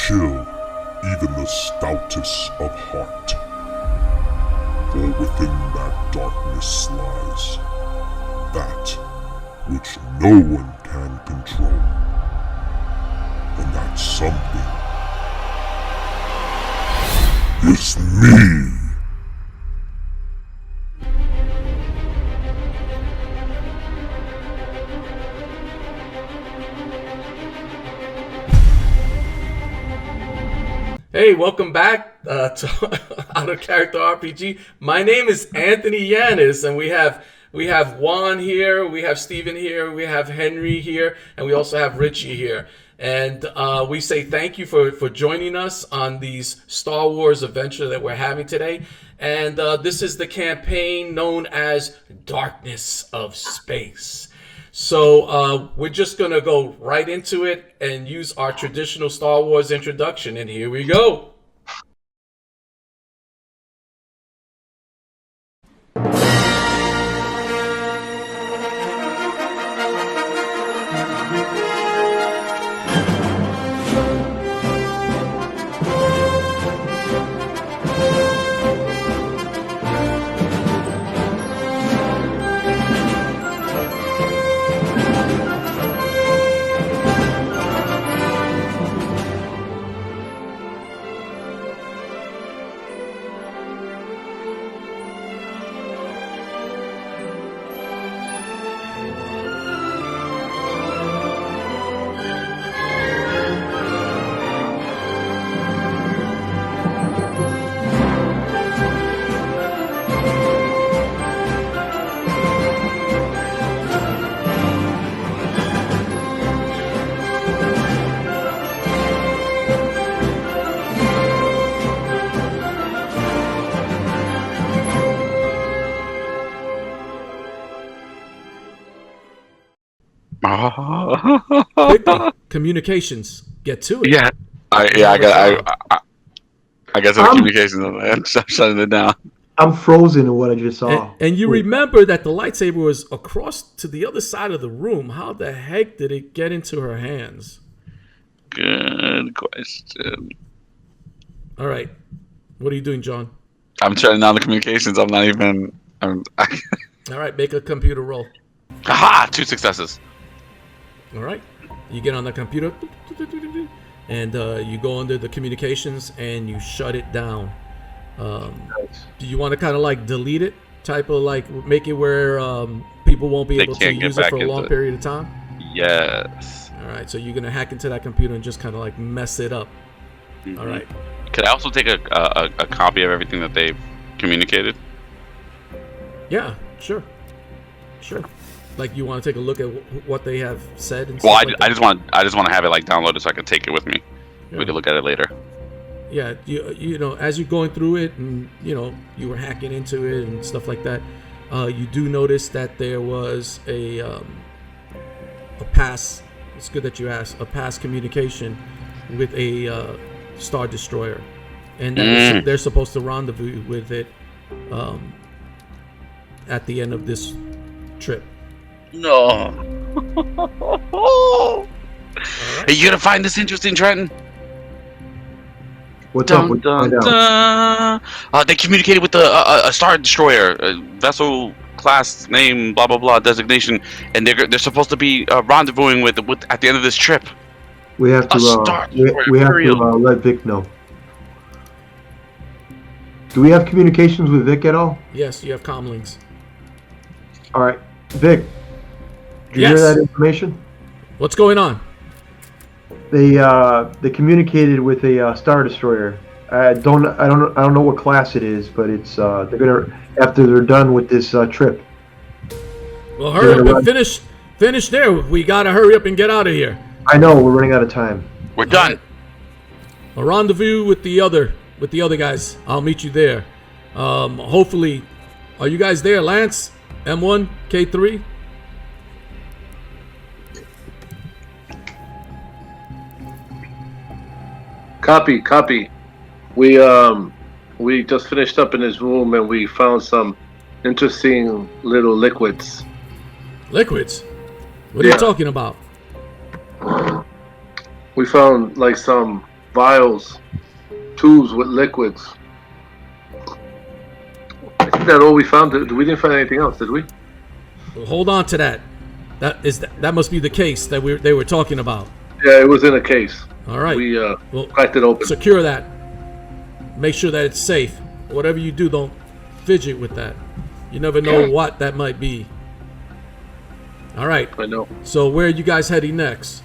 chill even the stoutest of heart. For within that darkness lies that which no one can control. And that something is me. Hey, welcome back to Out of Character RPG. My name is Anthony Yanis, and we have Juan here, we have Steven here, we have Henry here, and we also have Richie here. And we say thank you for joining us on these Star Wars adventure that we're having today. And this is the campaign known as Darkness of Space. So we're just going to go right into it and use our traditional Star Wars introduction. And here we go. Quickly, communications. Get to it. Yeah, I guess it's communications. I'm shutting it down. I'm frozen in what I just saw. And you remember that the lightsaber was across to the other side of the room. How the heck did it get into her hands? Good question. All right. What are you doing, John? I'm shutting down the communications. I'm not even... All right, make a computer roll. Aha! 2 successes. All right. You get on the computer, and you go under the communications, and you shut it down. Nice. Do you want to kind of like delete it? Type of like make it where people won't be able to use it for a long period of time? Yes. All right. So you're going to hack into that computer and just kind of like mess it up. Mm-hmm. All right. Could I also take a copy of everything that they've communicated? Yeah, sure. Like you want to take a look at what they have said and well, stuff like I just want to have it like downloaded so I can take it with me. Yeah. We can look at it later. Yeah, you know, as you're going through it and you were hacking into it and stuff like that, you do notice that there was a pass. It's good that you asked. A pass communication with a Star Destroyer, and that they're supposed to rendezvous with it at the end of this trip. No. Right. Are you gonna find this interesting, Trenton? What's up? They communicated with a Star Destroyer, vessel class name, blah blah blah, designation, and they're supposed to be rendezvousing with at the end of this trip. We have to let Vic know. Do we have communications with Vic at all? Yes, you have comlinks. All right, Vic. Did you hear that information? What's going on? They communicated with a Star Destroyer. I don't know what class it is, but it's they're gonna after they're done with this trip. Well, hurry up and finish there. We gotta hurry up and get out of here. I know we're running out of time. We're done. Right. A rendezvous with the other guys. I'll meet you there. Hopefully, are you guys there, Lance? M1, K3. Copy. We just finished up in his room and we found some interesting little liquids. Liquids? What are you talking about? We found like some vials, tubes with liquids. Isn't that all we found? We didn't find anything else, did we? Well, hold on to that. That must be the case that they were talking about. Yeah, it was in a case. All right. We well, cracked it open. Secure that. Make sure that it's safe. Whatever you do, don't fidget with that. You never know what that might be. All right. I know. So where are you guys heading next?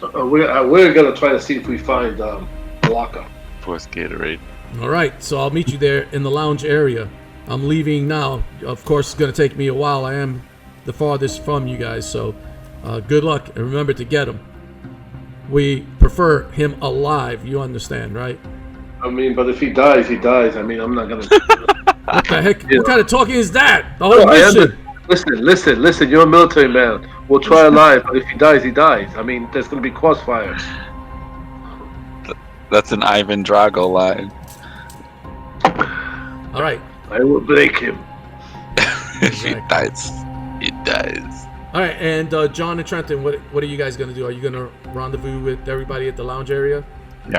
We're gonna try to see if we find the locker. Force Gatorade. All right. So I'll meet you there in the lounge area. I'm leaving now. Of course, it's going to take me a while. I am the farthest from you guys. So good luck. And remember to get him. We prefer him alive. You understand, right? I mean, but if he dies, he dies. I mean, I'm not gonna. What the heck? What kind of talking is that? The whole mission. Listen. You're a military man. We'll try alive, but if he dies, he dies. I mean, there's gonna be crossfire. That's an Ivan Drago line. All right. I will break him. If he dies, he dies. All right, and John and Trenton, what are you guys gonna do? Are you gonna rendezvous with everybody at the lounge area?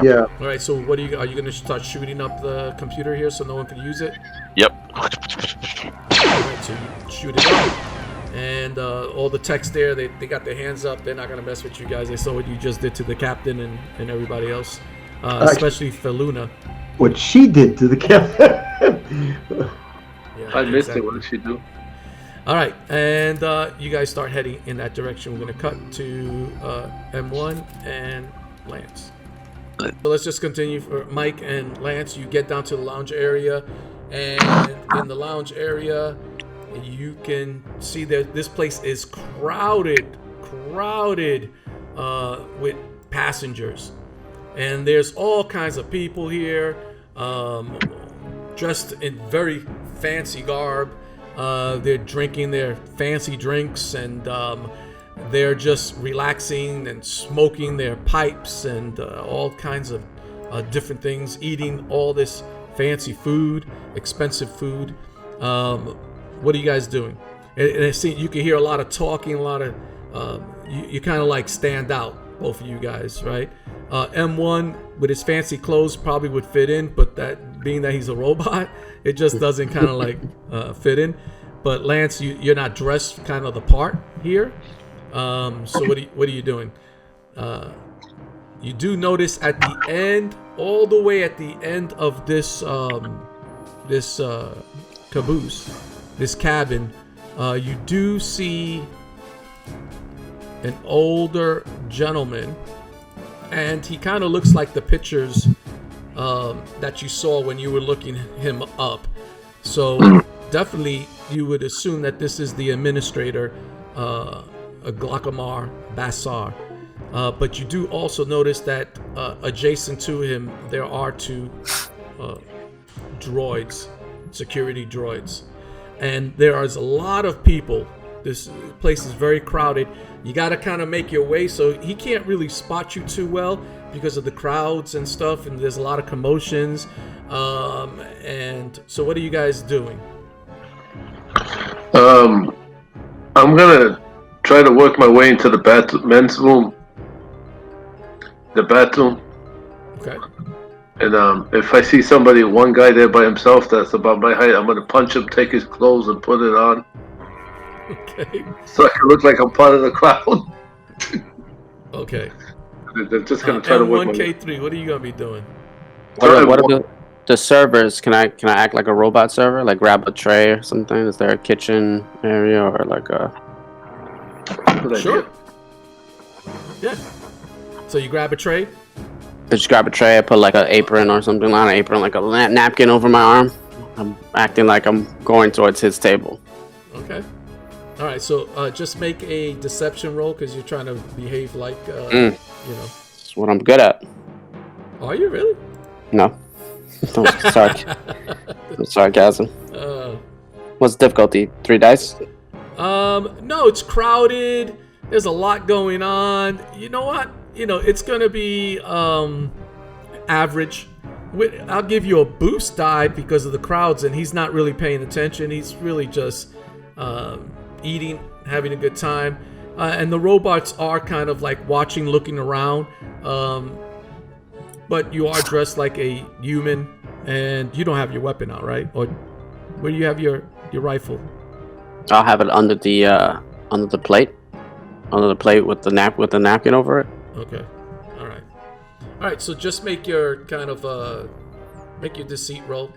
Yeah. All right. So are you gonna start shooting up the computer here so no one can use it? Yep. All right, so you shoot it up, and all the techs there, they got their hands up. They're not gonna mess with you guys. They saw what you just did to the captain and everybody else, especially for Luna. What she did to the captain. Yeah, I missed exactly. it. What did she do? All right, and you guys start heading in that direction. We're going to cut to M1 and Lance. So let's just continue for Mike and Lance. You get down to the lounge area, and in the lounge area, you can see that this place is crowded with passengers. And there's all kinds of people here, dressed in very fancy garb. They're drinking their fancy drinks, and they're just relaxing and smoking their pipes and all kinds of different things, eating all this fancy food, expensive food. What are you guys doing? And I see you can hear a lot of talking, a lot of you kind of like stand out, both of you guys, right? M1 with his fancy clothes probably would fit in, but that being that he's a robot, it just doesn't kind of like fit in. But Lance, you're not dressed kind of the part here. So what are you doing? You do notice at the end, all the way at the end of this caboose, this cabin, you do see an older gentleman, and he kind of looks like the pictures that you saw when you were looking him up. So definitely you would assume that this is the administrator, Glockamar Bassar. But you do also notice that adjacent to him there are two droids, security droids, and there is a lot of people. This place is very crowded. You got to kind of make your way, so he can't really spot you too well because of the crowds and stuff, and there's a lot of commotions. And so what are you guys doing? I'm gonna try to work my way into the men's room. The bathroom. Okay. And if I see one guy there by himself that's about my height, I'm gonna punch him, take his clothes, and put it on. Okay. So I can look like I'm part of the crowd. Okay. They're just gonna try to work my way. M1K3, what are you gonna be doing? What are the servers? Can I act like a robot server? Like grab a tray or something? Is there a kitchen area or like a? Good Sure. idea. Yeah. So you grab a tray. Just grab a tray. I put like an apron or something, not an apron, like a napkin over my arm. I'm acting like I'm going towards his table. Okay. All right. So just make a deception roll because you're trying to behave like you know. That's what I'm good at. Are you really? No. Sarcasm. What's the difficulty? 3 dice? No, it's crowded. There's a lot going on. You know what? It's gonna be average. I'll give you a boost die because of the crowds, and he's not really paying attention. He's really just eating, having a good time. And the robots are kind of like watching, looking around. but you are dressed like a human, and you don't have your weapon out, right? Or where do you have your rifle? I'll have it under the plate, with the napkin over it. Okay. All right. So just make your kind of make your deceit roll.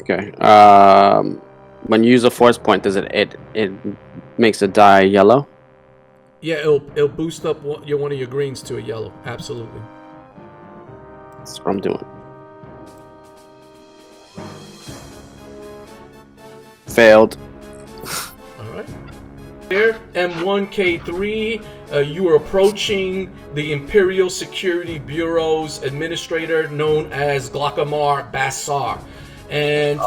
Okay. When you use a force point, does it makes the die yellow? Yeah, it'll boost up one of your greens to a yellow. Absolutely. That's what I'm doing. Failed. All right. Here, M1K3, you are approaching the Imperial Security Bureau's administrator, known as Glockamar Bassar. And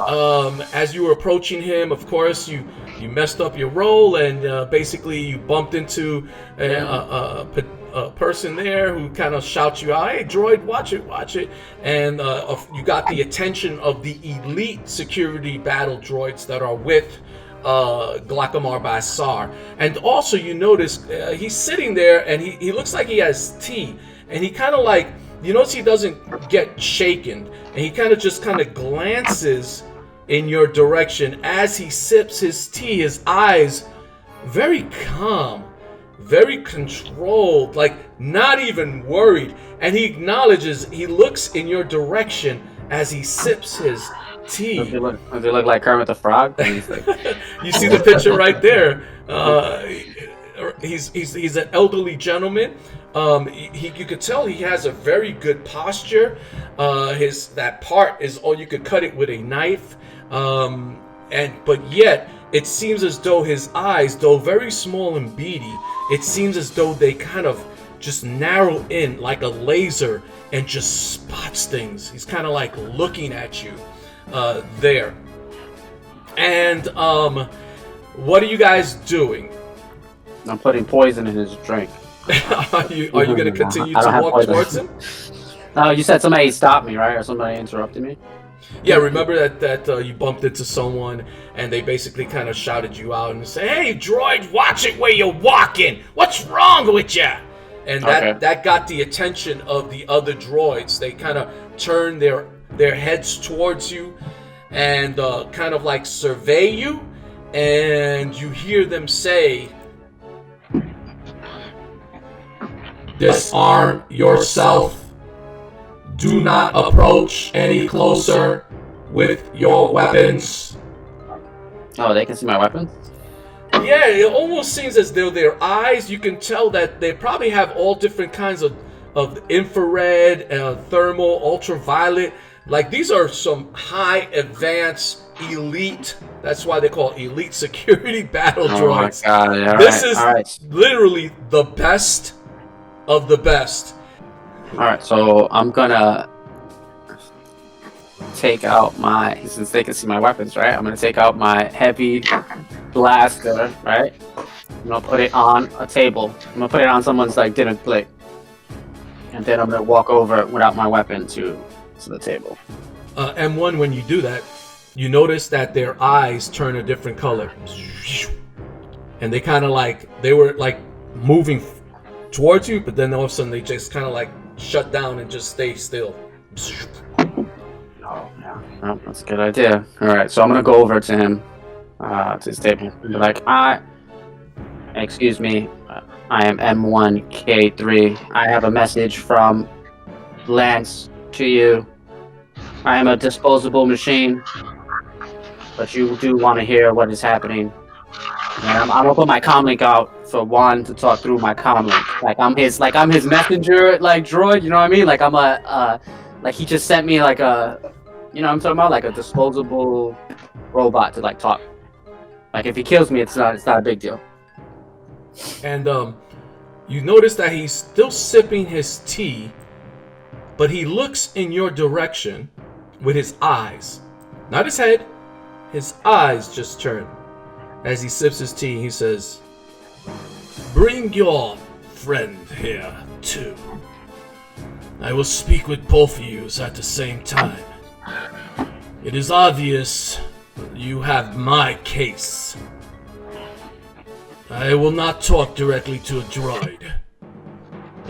as you were approaching him, of course, you messed up your roll, and basically you bumped into a person there who kind of shouts you out, "Hey, droid, watch it!" And you got the attention of the elite security battle droids that are with Glockamar Bassar. And also you notice he's sitting there, and he looks like he has tea, and he kind of like, you notice he doesn't get shaken, and he kind of glances in your direction as he sips his tea. His eyes very calm, very controlled, like not even worried, and he looks in your direction as he sips his tea. Does he look like Kermit the Frog? You see the picture right there. He's an elderly gentleman. You could tell he has a very good posture. That part is all you could cut it with a knife. But yet it seems as though his eyes, though very small and beady, it seems as though they kind of just narrow in like a laser and just spots things. He's kind of like looking at you there. And what are you guys doing? I'm putting poison in his drink. Are you going to continue to walk towards him? No, you said somebody stopped me, right? Or somebody interrupted me? Yeah, remember that you bumped into someone and they basically kind of shouted you out and said, "Hey, droid, watch it where you're walking. What's wrong with you?" And that got the attention of the other droids. They kind of turned their heads towards you and kind of like survey you, and you hear them say, "Disarm yourself. Do not approach any closer with your weapons." Oh, they can see my weapons? Yeah, it almost seems as though their eyes, you can tell that they probably have all different kinds of infrared, thermal, ultraviolet. Like, these are some high advanced elite, that's why they call elite security battle droids. Oh my God, this is literally the best of the best. Alright, so I'm gonna take out since they can see my weapons, right? I'm gonna take out my heavy blaster, right? I'm gonna put it on a table. I'm gonna put it on someone's dinner plate. And then I'm gonna walk over without my weapon to the table. M1, when you do that, you notice that their eyes turn a different color. And they kind of they were moving towards you, but then all of a sudden they just kind of shut down and just stay still. Oh, yeah. Well, that's a good idea. Alright, so I'm gonna go over to him, to his table, and be like, excuse me, I am M1K3. I have a message from Lance to you. I am a disposable machine, but you do want to hear what is happening. And I'm gonna put my comlink out for Juan to talk through my comlink. I'm his messenger, droid. You know what I mean? I'm he just sent me you know what I'm talking about, a disposable robot to talk. If he kills me, it's not a big deal. And you notice that he's still sipping his tea, but he looks in your direction with his eyes, not his head. His eyes just turn. As he sips his tea, he says, "Bring your friend here, too. I will speak with both of you at the same time. It is obvious you have my case. I will not talk directly to a droid.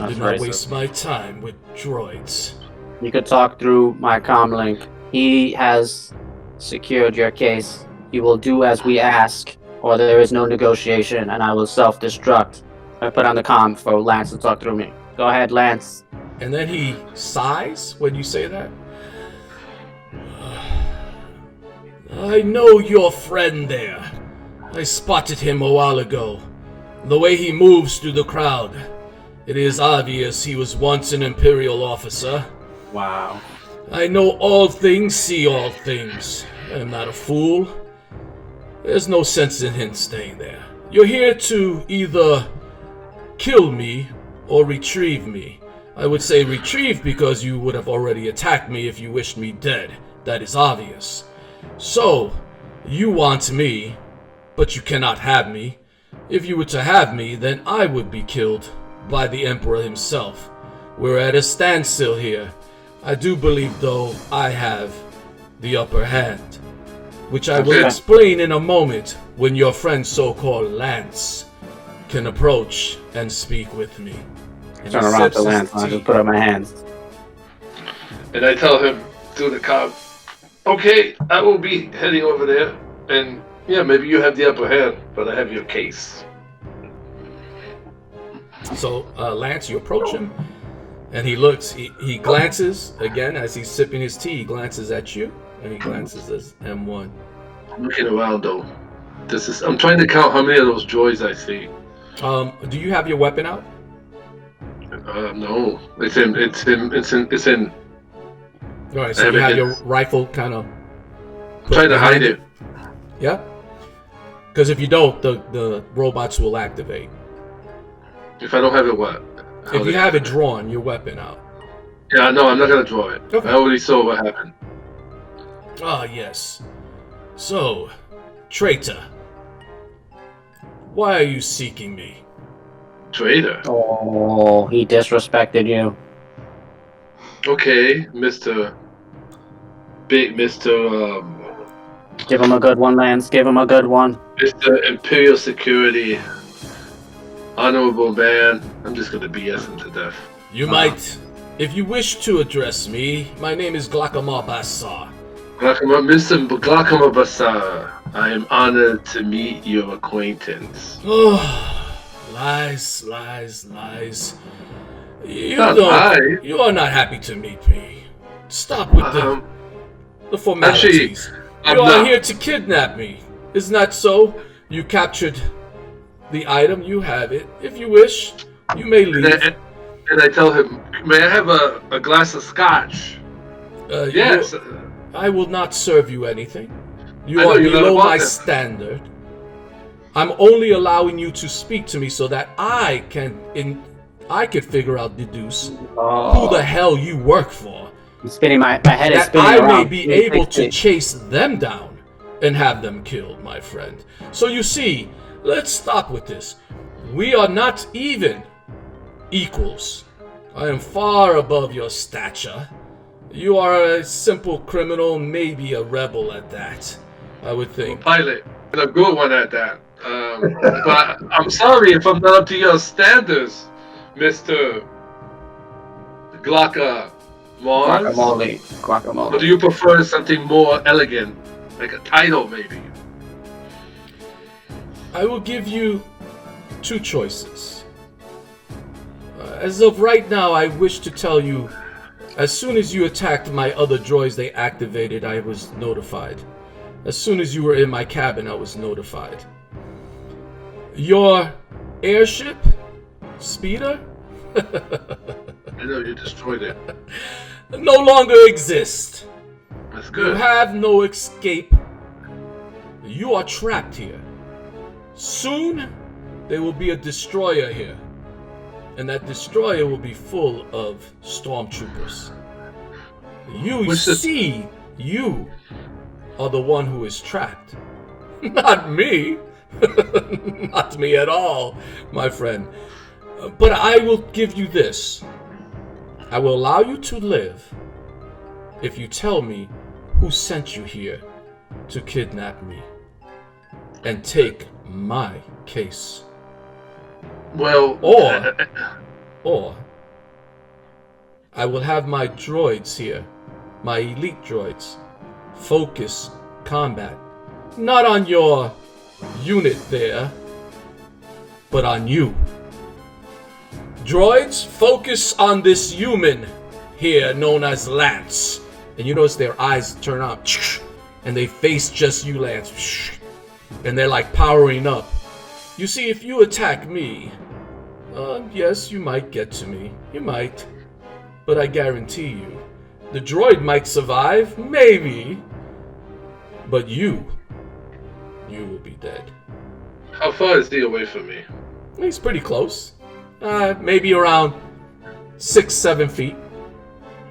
Do not waste my time with droids. You could talk through my comlink. He has secured your case. You will do as we ask, or there is no negotiation, and I will self-destruct. I put on the comm for Lance to talk through me. Go ahead, Lance. And then he sighs when you say that. I know your friend there. I spotted him a while ago. The way he moves through the crowd. It is obvious he was once an Imperial officer. Wow. I know all things, see all things. I am not a fool. There's no sense in him staying there. You're here to either kill me or retrieve me. I would say retrieve because you would have already attacked me if you wished me dead. That is obvious. So, you want me, but you cannot have me. If you were to have me, then I would be killed by the Emperor himself. We're at a standstill here. I do believe, though, I have the upper hand, which I will explain in a moment when your friend so-called Lance can approach and speak with me. And Turn around to Lance and I just put up my hands. And I tell him through the comm, okay, I will be heading over there, and yeah, maybe you have the upper hand, but I have your case. So, Lance, you approach him, and he looks, he glances, again, as he's sipping his tea, he glances at you, and he glances at M1. I'm looking around, though. I'm trying to count how many of those droids I see. Do you have your weapon out? No. It's in. Alright, so you have your rifle kind of... I'm trying to hide it. Yeah? Because if you don't, the robots will activate. If I don't have it, what? If you have it drawn, your weapon out. Yeah, no, I'm not going to draw it. Okay. I already saw what happened. Ah, yes. So, traitor. Why are you seeking me? Traitor? Oh, he disrespected you. Okay, Mr. Give him a good one, Lance. Give him a good one. Mr. Imperial Security, honorable man. I'm just gonna BS him to death. You might, if you wish to address me. My name is Glakama Bassar. Mr. Glakama Bassar, I am honored to meet your acquaintance. Oh, lies, lies, lies. You are not happy to meet me. Stop with the formalities. You are here to kidnap me. Isn't that so? You captured the item. You have it. If you wish, you may leave. And I tell him, may I have a glass of scotch? Yes. I will not serve you anything. You are below my standard. I'm only allowing you to speak to me so that I could figure out, deduce who the hell you work for. I'm spinning my head is spinning that I around. may be able to chase them down and have them killed, my friend. So you see, let's stop with this. We are not even equals. I am far above your stature. You are a simple criminal, maybe a rebel at that, I would think. Pilot, and a good one at that. But I'm sorry if I'm not up to your standards, Mr. Guacamole. Or do you prefer something more elegant, like a title, maybe? I will give you two choices. As of right now, I wish to tell you, as soon as you attacked my other droids they activated, I was notified. As soon as you were in my cabin, I was notified. Your airship? Speeder? I know you destroyed it. No longer exists. That's good. You have no escape. You are trapped here. Soon, there will be a destroyer here. And that destroyer will be full of stormtroopers. You you are the one who is trapped. Not me. Not me at all, my friend. But I will give you this. I will allow you to live if you tell me who sent you here to kidnap me and take my case. Well, Or I will have my droids here, my elite droids, focus combat. Not on your unit there, but on you. Droids, focus on this human here known as Lance. And you notice their eyes turn on, and they face just you, Lance. And they're like powering up. You see, if you attack me, yes, you might get to me. You might. But I guarantee you, the droid might survive, maybe. But you will be dead. How far is he away from me? He's pretty close. Maybe around 6-7 feet.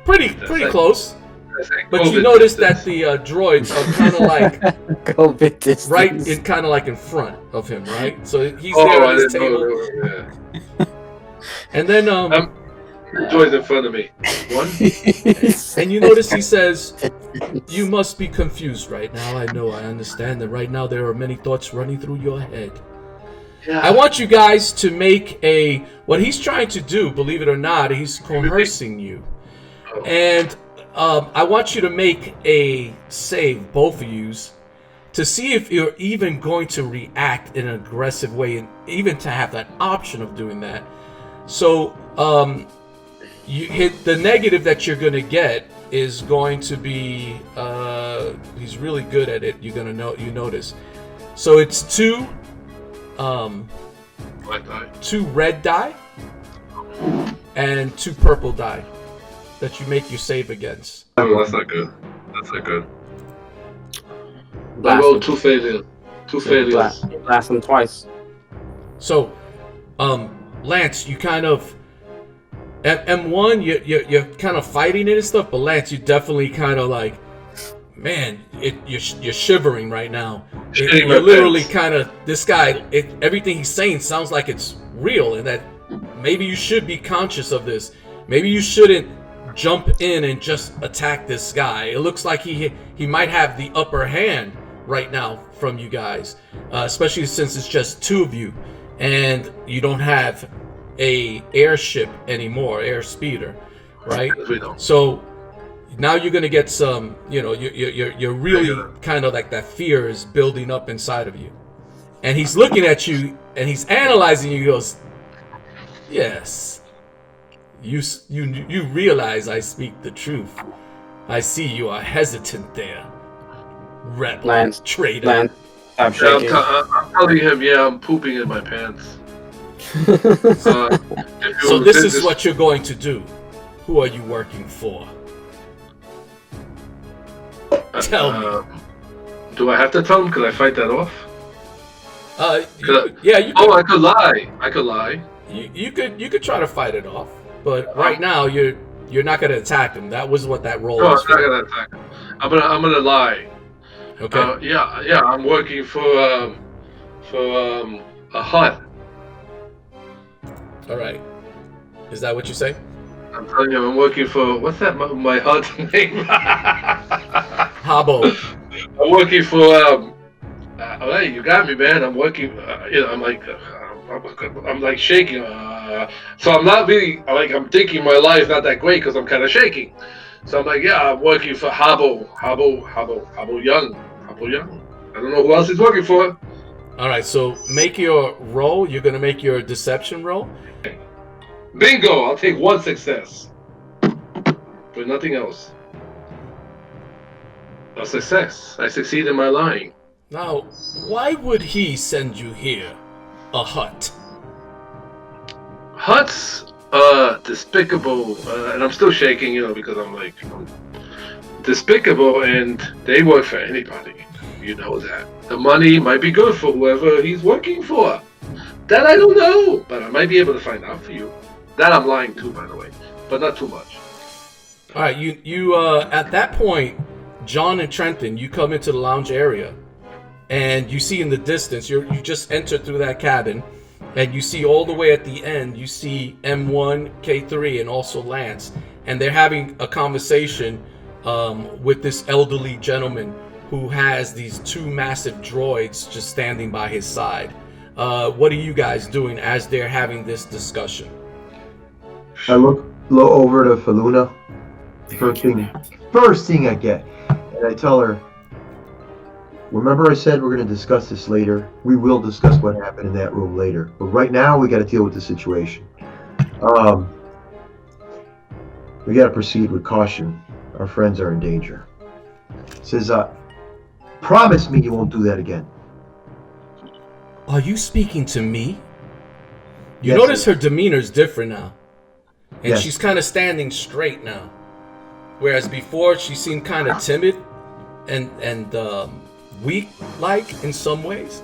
Pretty close. But you notice that the droids are kind of like COVID distance. right in kind of like in front of him, right? So he's there at his table. And then droid's in front of me. One. And you notice he says, "You must be confused right now. I know, I understand that right now there are many thoughts running through your head. Yeah. I want you guys to make what he's trying to do, believe it or not, he's coercing you. And I want you to make a save, both of yous, to see if you're even going to react in an aggressive way, and even to have that option of doing that. So you hit the negative that you're going to get is going to be he's really good at it. You're going to you notice. So it's two red die and 2 purple die that you make your save against. Oh, that's not good. That's not good. I rolled 2 failures. 2 failures. Blast him twice. So, Lance, you kind of M1, you're kind of fighting it and stuff, but Lance, you definitely kind of like, man, you're shivering right now. You're literally kind of, this guy, everything he's saying sounds like it's real, and that maybe you should be conscious of this. Maybe you shouldn't jump in and just attack this guy. It looks like he might have the upper hand right now from you guys, especially since it's just 2 of you, and you don't have a airship anymore, air speeder, right? We don't. So now you're gonna get some, you're really kind of like that fear is building up inside of you, and he's looking at you and he's analyzing you. He goes, yes. You realize I speak the truth. I see you are hesitant there. Rebel, Lance, traitor. Lance, I'm shaking. I'm telling him, I'm pooping in my pants. So this is what you're going to do. Who are you working for? Tell me. Do I have to tell him? Could I fight that off? You could, I could lie. I could lie. You could try to fight it off, but right now you're not going to attack him. That was what that role was. I'm not going to attack him. I'm gonna lie. Okay. I'm working for a hut. All right. Is that what you say? I'm telling you, I'm working for what's that? My hut name? Habbo. I'm working for. Hey, you got me, man. I'm working. I'm like shaking. So I'm not really I'm thinking my life's not that great because I'm kind of shaking. So I'm like, I'm working for Habbo Young. I don't know who else he's working for. All right, so make your roll. You're gonna make your deception roll. Bingo! I'll take 1 success, but nothing else. A success. I succeed in my lying. Now, why would he send you here? A hut. Huts, despicable, and I'm still shaking, because I'm despicable, and they work for anybody. You know that. The money might be good for whoever he's working for. That I don't know, but I might be able to find out for you. That I'm lying to, by the way, but not too much. All right, you at that point, John and Trenton, you come into the lounge area, and you see in the distance, you just entered through that cabin, and you see all the way at the end, you see M1, K3, and also Lance, and they're having a conversation with this elderly gentleman who has these 2 massive droids just standing by his side. What are you guys doing as they're having this discussion? I look over to Faluna. First thing I get, and I tell her, remember I said we're going to discuss this later? We will discuss what happened in that room later. But right now, we got to deal with the situation. We got to proceed with caution. Our friends are in danger. Says, promise me you won't do that again. Are you speaking to me? You Yes, notice sir. her demeanor's different now. And Yes. she's kind of standing straight now. Whereas before, she seemed kind of timid and weak-like in some ways.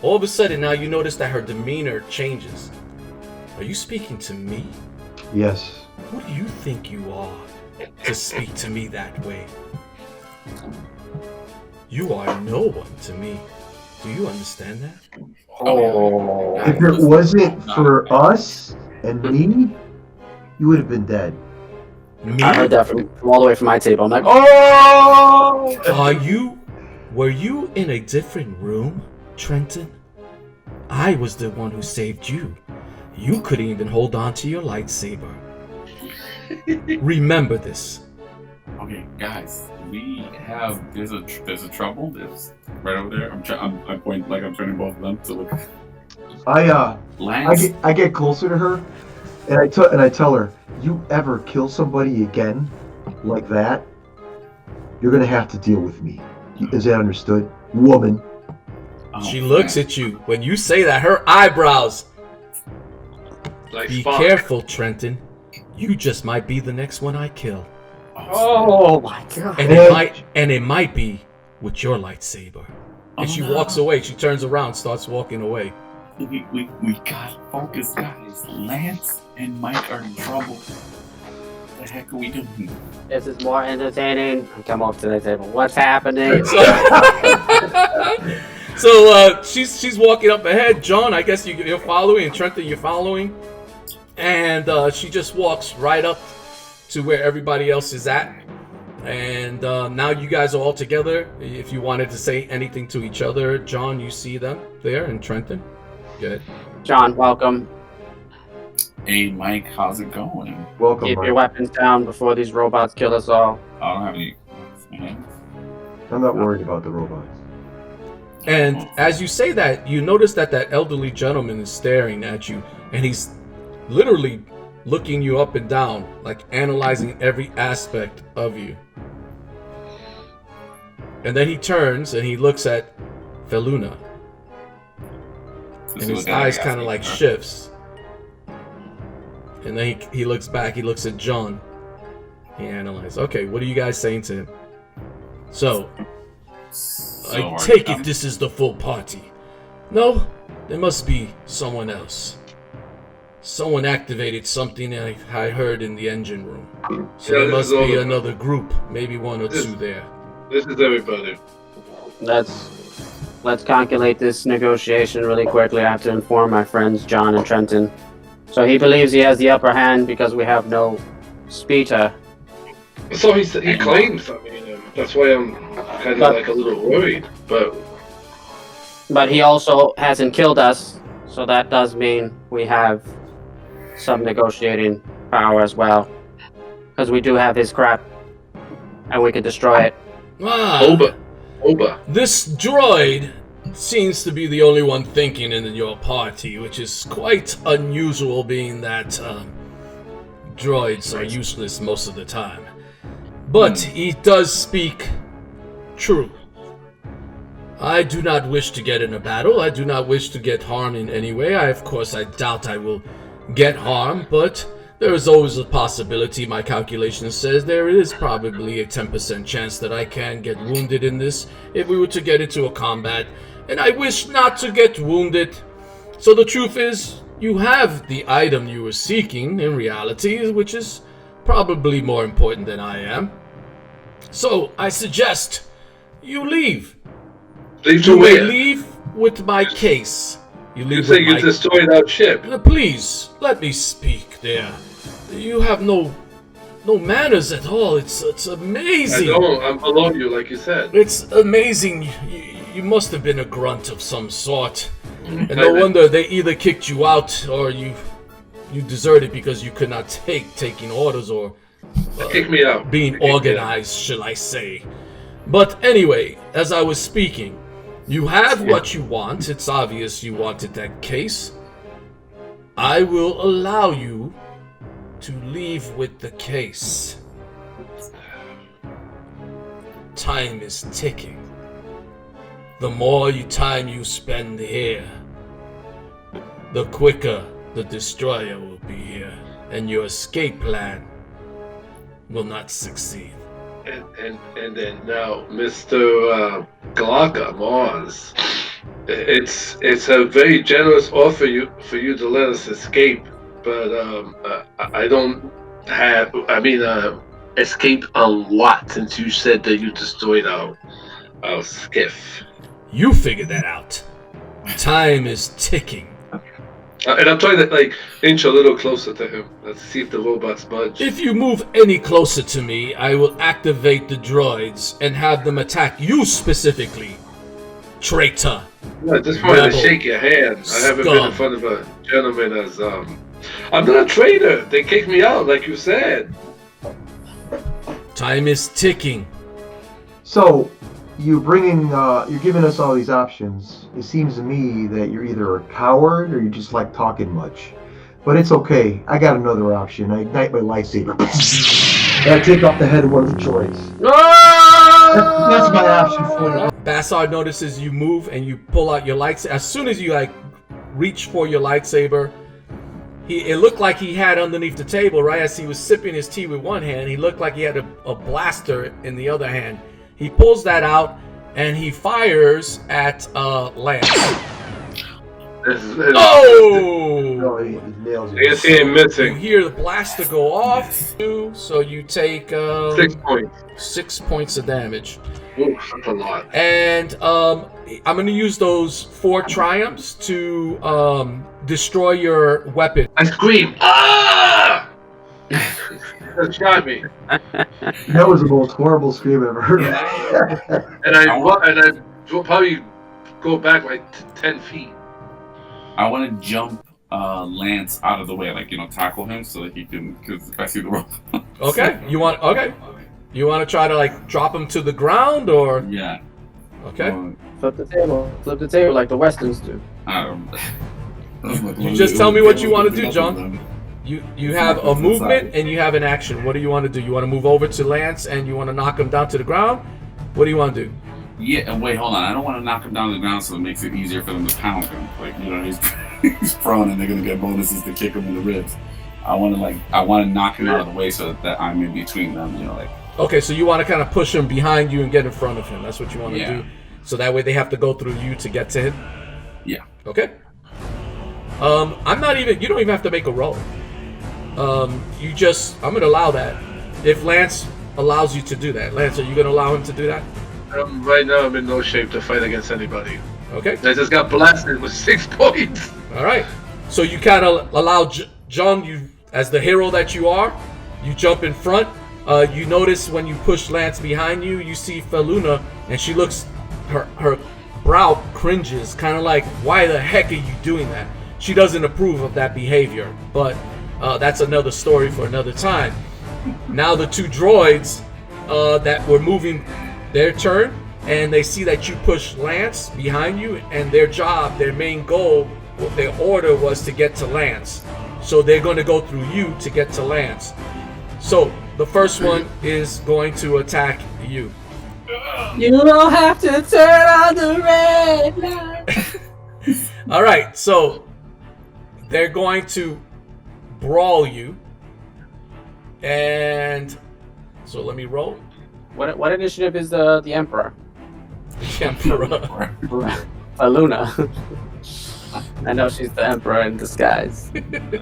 All of a sudden, now you notice that her demeanor changes. Are you speaking to me? Yes. Who do you think you are to speak to me that way? You are no one to me. Do you understand that? Oh. If it wasn't for us and me, you would have been dead. Me? I heard that from all the way from my table. I'm like, oh! Were you in a different room, Trenton? I was the one who saved you. You couldn't even hold on to your lightsaber. Remember this. Okay, guys, there's a trouble. There's right over there. I'm pointing like I'm turning both of them to look. Lance. I get closer to her, and I tell her, you ever kill somebody again like that, you're gonna have to deal with me. Is that understood, woman? She looks at you. When you say that, her eyebrows. Like Be Spock. careful, Trenton. You just might be the next one I kill. Oh my god. And it might be with your lightsaber. And she walks away. She turns around, starts walking away. We gotta focus, guys. Lance and Mike are in trouble. What the heck are we doing? This is more entertaining. I come up to the table. What's happening? So she's walking up ahead. John, I guess you're following, and Trenton, you're following. And she just walks right up to where everybody else is at. And now you guys are all together. If you wanted to say anything to each other, John, you see them there, and Trenton. Good. John, welcome. Hey, Mike, how's it going? Welcome, Keep Mike. your weapons down before these robots kill us all. I don't have any hands. I'm not worried about the robots. And as you say that, you notice that elderly gentleman is staring at you, and he's literally looking you up and down, like analyzing every aspect of you. And then he turns and he looks at Feluna, and his eyes kind of like shifts. And then he looks back, he looks at John. He analyzes. Okay, what are you guys saying to him? So I take it this is the full party. No, there must be someone else. Someone activated something I heard in the engine room. So there must be another group, maybe one or two there. This is everybody. Let's calculate this negotiation really quickly. I have to inform my friends John and Trenton. So he believes he has the upper hand because we have no speeder. So he claims. I mean, that's why I'm kind of like a little worried. But he also hasn't killed us, so that does mean we have some negotiating power as well. Because we do have his crap, and we can destroy it. Oba. This droid seems to be the only one thinking in your party, which is quite unusual, being that droids are useless most of the time. But he does speak true. I do not wish to get in a battle. I do not wish to get harmed in any way. I doubt I will get harmed, but there is always a possibility. My calculation says there is probably a 10% chance that I can get wounded in this if we were to get into a combat, and I wish not to get wounded. So the truth is, you have the item you were seeking in reality, which is probably more important than I am. So I suggest you leave. Leave to You may where? leave with my case. You You leave say with you my... destroyed our ship. Please, let me speak there. You have no manners at all. It's amazing. I know, I'm below you, like you said. It's amazing. You must have been a grunt of some sort. And I no did. wonder they either kicked you out or you you deserted because you could not taking orders or Kick me out. being organized, shall I say. But anyway, as I was speaking, you have what you want. It's obvious you wanted that case. I will allow you to leave with the case. Time is ticking. The more time you spend here, the quicker the destroyer will be here, and your escape plan will not succeed. And then now, Mr. Glocka Mars, it's a very generous offer for you to let us escape, but I don't have. I mean, escape on what? Since you said that you destroyed our skiff. You figured that out. Time is ticking. And I'm trying to inch a little closer to him. Let's see if the robots budge. If you move any closer to me, I will activate the droids and have them attack you specifically. Traitor. I just wanted Rebel. to shake your hand. I haven't been in Scum. front of a gentleman as I'm not a traitor. They kicked me out, like you said. Time is ticking. So, you're giving us all these options. It seems to me that you're either a coward or you just like talking much. But it's okay. I got another option. I ignite my lightsaber. And I take off the head of one of the droids. That's my option for you. Bassard notices you move and you pull out your lightsaber. As soon as you reach for your lightsaber, it looked like he had underneath the table, right? As he was sipping his tea with one hand, he looked like he had a blaster in the other hand. He pulls that out and he fires at Lance. Oh! No, he nails I can it. see him You missing. hear the blaster go off, so you take 6 points. 6 points of damage. Ooh, that's a lot. And I'm going to use those 4 triumphs to destroy your weapon. I scream, ah! That shot me. That was the most horrible scream I've ever heard. And I will probably go back 10 feet. I want to jump Lance out of the way, tackle him so that he can, because I see the rope. Okay, you want to try to drop him to the ground, or Yeah. okay? Flip the table like the Westerns do. You just tell me what you want to do, John. You have a movement and you have an action. What do you want to do? You want to move over to Lance and you want to knock him down to the ground? What do you want to do? Yeah, and wait, hold on. I don't want to knock him down to the ground so it makes it easier for them to pound him. He's prone and they're gonna get bonuses to kick him in the ribs. I want to knock him out of the way so that I'm in between them. Okay, so you want to kind of push him behind you and get in front of him. That's what you want to do. So that way they have to go through you to get to him. Yeah. Okay. You don't even have to make a roll. I'm gonna allow that. If Lance allows you to do that. Lance, are you gonna allow him to do that? Right now, I'm in no shape to fight against anybody. Okay. I just got blasted with 6 points. All right. So you kind of allow John, you as the hero that you are, you jump in front. You notice when you push Lance behind you, you see Feluna, and she looks, her brow cringes, kind of like, why the heck are you doing that? She doesn't approve of that behavior, but that's another story for another time. Now the 2 droids that were moving their turn, and they see that you push Lance behind you, and their main goal, their order was to get to Lance. So they're going to go through you to get to Lance. So the first one is going to attack you. You don't have to turn on the red light. All right, so they're going to brawl you, and so let me roll. What initiative is the Emperor? Emperor. Luna. I know she's the Emperor in disguise.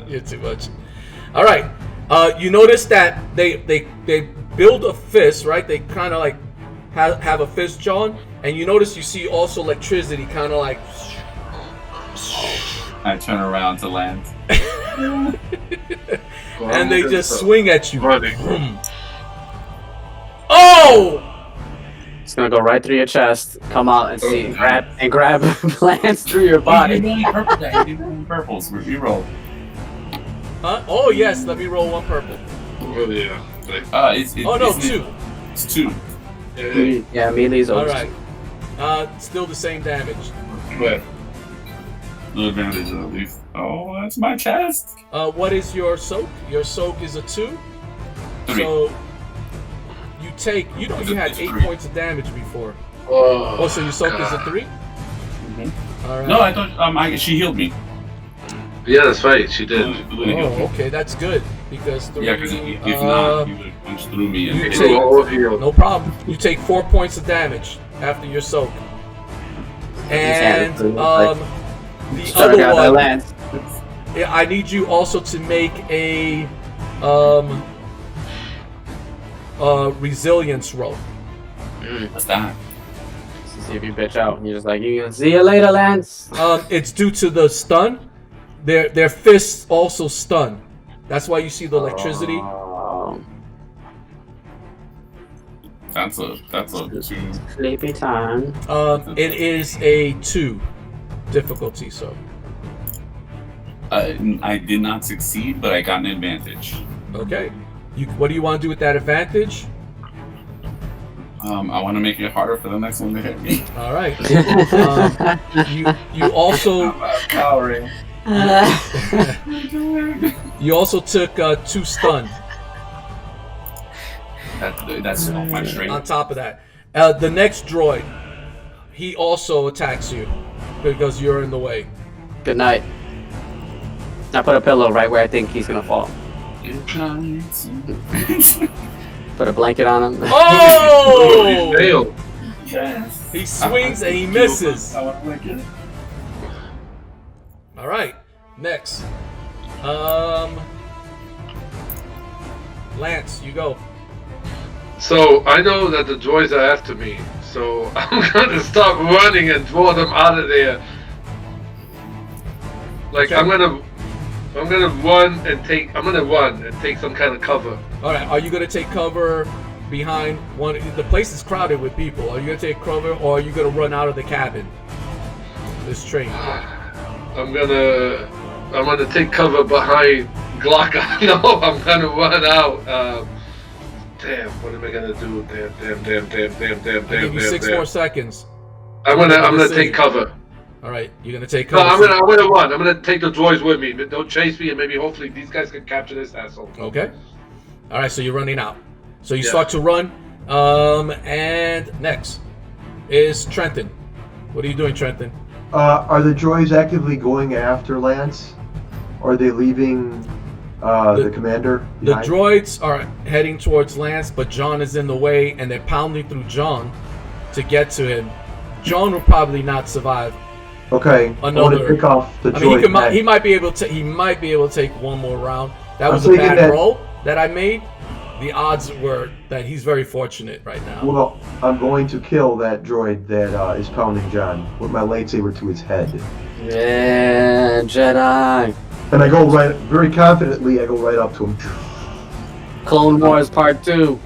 You're too much. All right. You notice that they build a fist, right? They kind of like have a fist, John, and you notice you see also electricity, kind of like. I turn around to Lance. And they just swing at you. Running. Oh! It's gonna go right through your chest, come out and see, grab Lance through your He body. didn't purple. He didn't purples. We roll. Oh yes, let me roll one purple. Oh yeah. Oh no, two. It's 2. Yeah, melee's All over. right. Still the same damage. But No advantage at least. Oh, that's my chest. What is your soak? Your soak is a 2. 3. So you take. You know you had 8 3. points of damage before. oh, Oh, so your soak is a 3. Mhm. All right. No, I thought she healed me. yeah, that's right. She did. Lily healed me. Oh, okay, that's good because 3. Yeah, because if not, you would have punched through me. you And take- We're all healed. No problem. You take 4 points of damage after your soak. And the Start out other that one, lance. I need you also to make a resilience roll. what's that? See if you bitch out. And you're just like, you see you later, Lance. It's due to the stun. Their fists also stun. That's why you see the electricity. That's a 2. Sleepy time. It is a 2 difficulty. So I did not succeed, but I got an advantage. okay. What do you want to do with that advantage? I want to make it harder for the next one to hit me. All right. You also Powering. you also took 2 stun That's off my strength. on top of that. The next droid, he also attacks you because you're in the way. Good night. I put a pillow right where I think he's gonna fall. Put a blanket on him. Oh! He failed. Yes. He swings and he misses. I want to make it. All right. Next. Lance, you go. So I know that the droids are after me, so I'm gonna stop running and draw them out of there. Like Okay. I'm gonna run and take some kind of cover. All right. Are you gonna take cover behind one? The place is crowded with people. Are you gonna take cover, or are you gonna run out of the cabin? This train. I'm gonna take cover behind Glocka. No, I'm gonna run out. Damn, what am I gonna do? Damn. I'll give you 6 more seconds. I'm gonna decision. take cover. All right. You're gonna take No, cover. I'm gonna run. I'm gonna take the droids with me. Don't chase me, and maybe hopefully these guys can capture this asshole. Okay. All right. So you're running out. So you Yeah. start to run. And next is Trenton. What are you doing, Trenton? Are the droids actively going after Lance? Or are they leaving the commander The behind? droids are heading towards Lance, but John is in the way, and they're pounding through John to get to him. John will probably not survive. Okay, I want Another- to pick off the I mean, droid. head. he might be able to. He might be able to take one more round. That I'm was a thinking bad that- roll that I made. The odds were that he's very fortunate right now. Well, I'm going to kill that droid that is pounding John with my lightsaber to its head. Yeah, Jedi. And I go very confidently, I go right up to him. Clone Wars Part 2.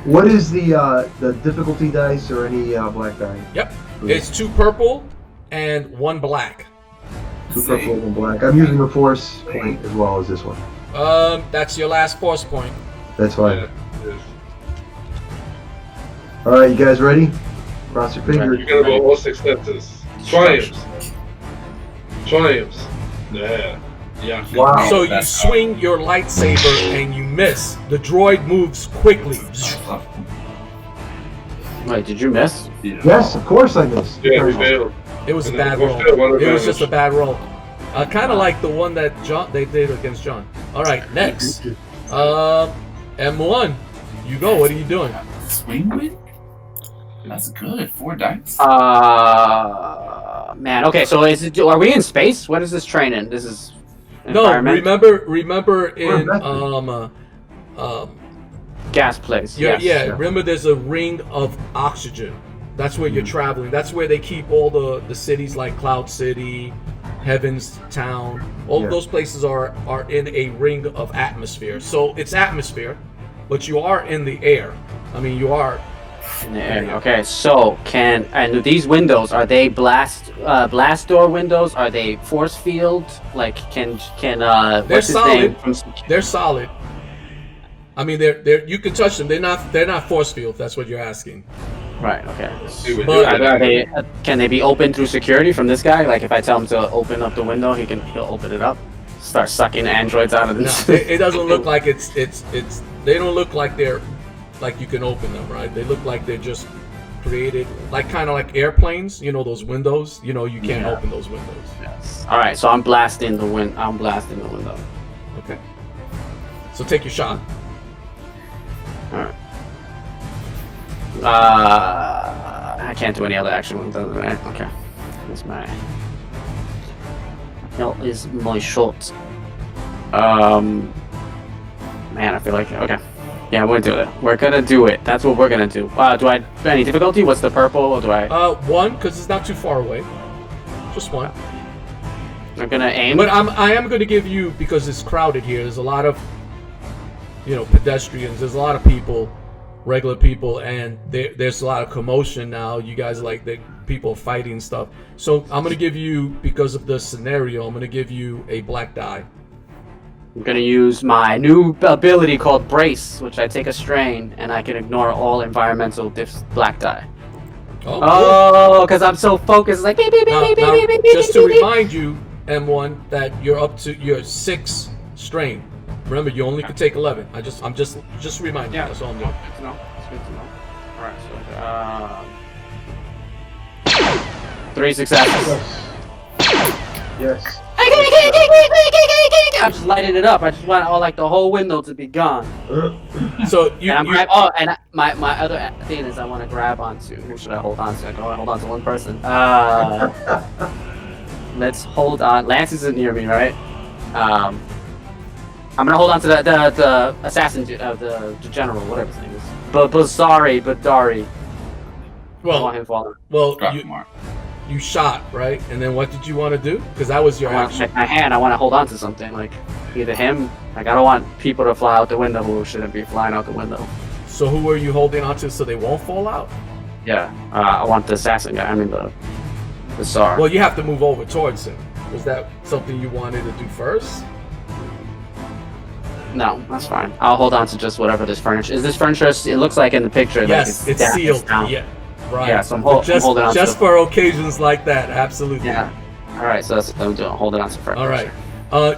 What is the difficulty dice or any black die? Yep, it's 2 purple and 1 black. 2 purple and black. I'm using the force point as well as this one. That's your last force point. That's fine. Yeah. Alright, you guys ready? Cross your fingers. You're gonna go all successes. Triumphs. Yeah. Yeah. Wow. So you That's swing your lightsaber and you miss. The droid moves quickly. Wait, did you miss? Yes, of course I missed. Yeah, we failed. It was a And then bad we'll roll. fail one It was advantage. just a bad roll. Kind of like the one that they did against John. All right, next. M1. You go. What are you doing? Swing with? That's good. 4 dice. Man. Okay, so are we in space? What is this train in? This is No, environment? remember in Gas place. yeah, Yes. yeah. Remember, there's a ring of oxygen. That's where you're traveling. That's where they keep all the cities like Cloud City, Heaven's Town. All of those places are in a ring of atmosphere. So it's atmosphere, but you are in the air. I mean, you are In the air. Okay, so and these windows, are they blast door windows? Are they force field? Like can They're what's his solid. name? They're solid. I mean, they're you can touch them. They're not force field. If that's what you're asking. Right. Okay. But- Are they, can they be opened through security from this guy? Like if I tell him to open up the window, he'll open it up. Start sucking androids out of No, this. it doesn't look like it's. They don't look like they're like you can open them, right? They look like they're just created like kind of like airplanes. You know those windows. You know you can't open those windows. Yes. All right. So I'm blasting the window. Okay. So take your shot. All right. I can't do any other action with them, right? Okay. That's my. That is my shot. Man, I feel like okay. Yeah, we're gonna do it. We're gonna do it. That's what we're gonna do. Do I any difficulty? What's the purple? Or do I? 1 because it's not too far away. Just 1. I'm gonna aim. But I am going to give you because it's crowded here. There's a lot of pedestrians. There's a lot of people, regular people, and there's a lot of commotion now. You guys like the people fighting stuff. So I'm going to give you because of the scenario. I'm going to give you a black die. I'm gonna use my new ability called Brace, which I take a strain and I can ignore all environmental black die. Oh, because I'm so focused, like beep, beep, beep, Now, beep, now, beep, beep, beep, just beep, to beep. remind you, M1, that you're up to your 6 strain. Remember, you only could take 11. I'm just reminding you. That's all I'm doing. Good to know. It's good to know. All right, so 3 successes. Yes. I'm just lighting it up. I just want all like the whole window to be gone. So you, And you my other thing is I want to grab onto. Who should I hold on to? I can only hold on to one person. Let's hold on. Lance isn't near me, right? I'm gonna hold on to the assassin, the general, whatever his name is. Badari. I want him falling. you shot, right? And then what did you want to do? Because that was your I want to action. check my hand. I want to hold on to something, like either him. Like I don't want people to fly out the window who shouldn't be flying out the window. So who are you holding onto so they won't fall out? Yeah, I want the assassin guy. I mean the Tsar. Well, you have to move over towards him. Was that something you wanted to do first? No, that's fine. I'll hold on to just whatever this furniture is. This furniture, it looks like in the picture. Yes, like it's sealed. down. Yeah, right. Yeah, so I'm Just holding on just to for occasions like that, absolutely. Yeah. All right, so that's what I'm doing. Holding on to furniture. All right.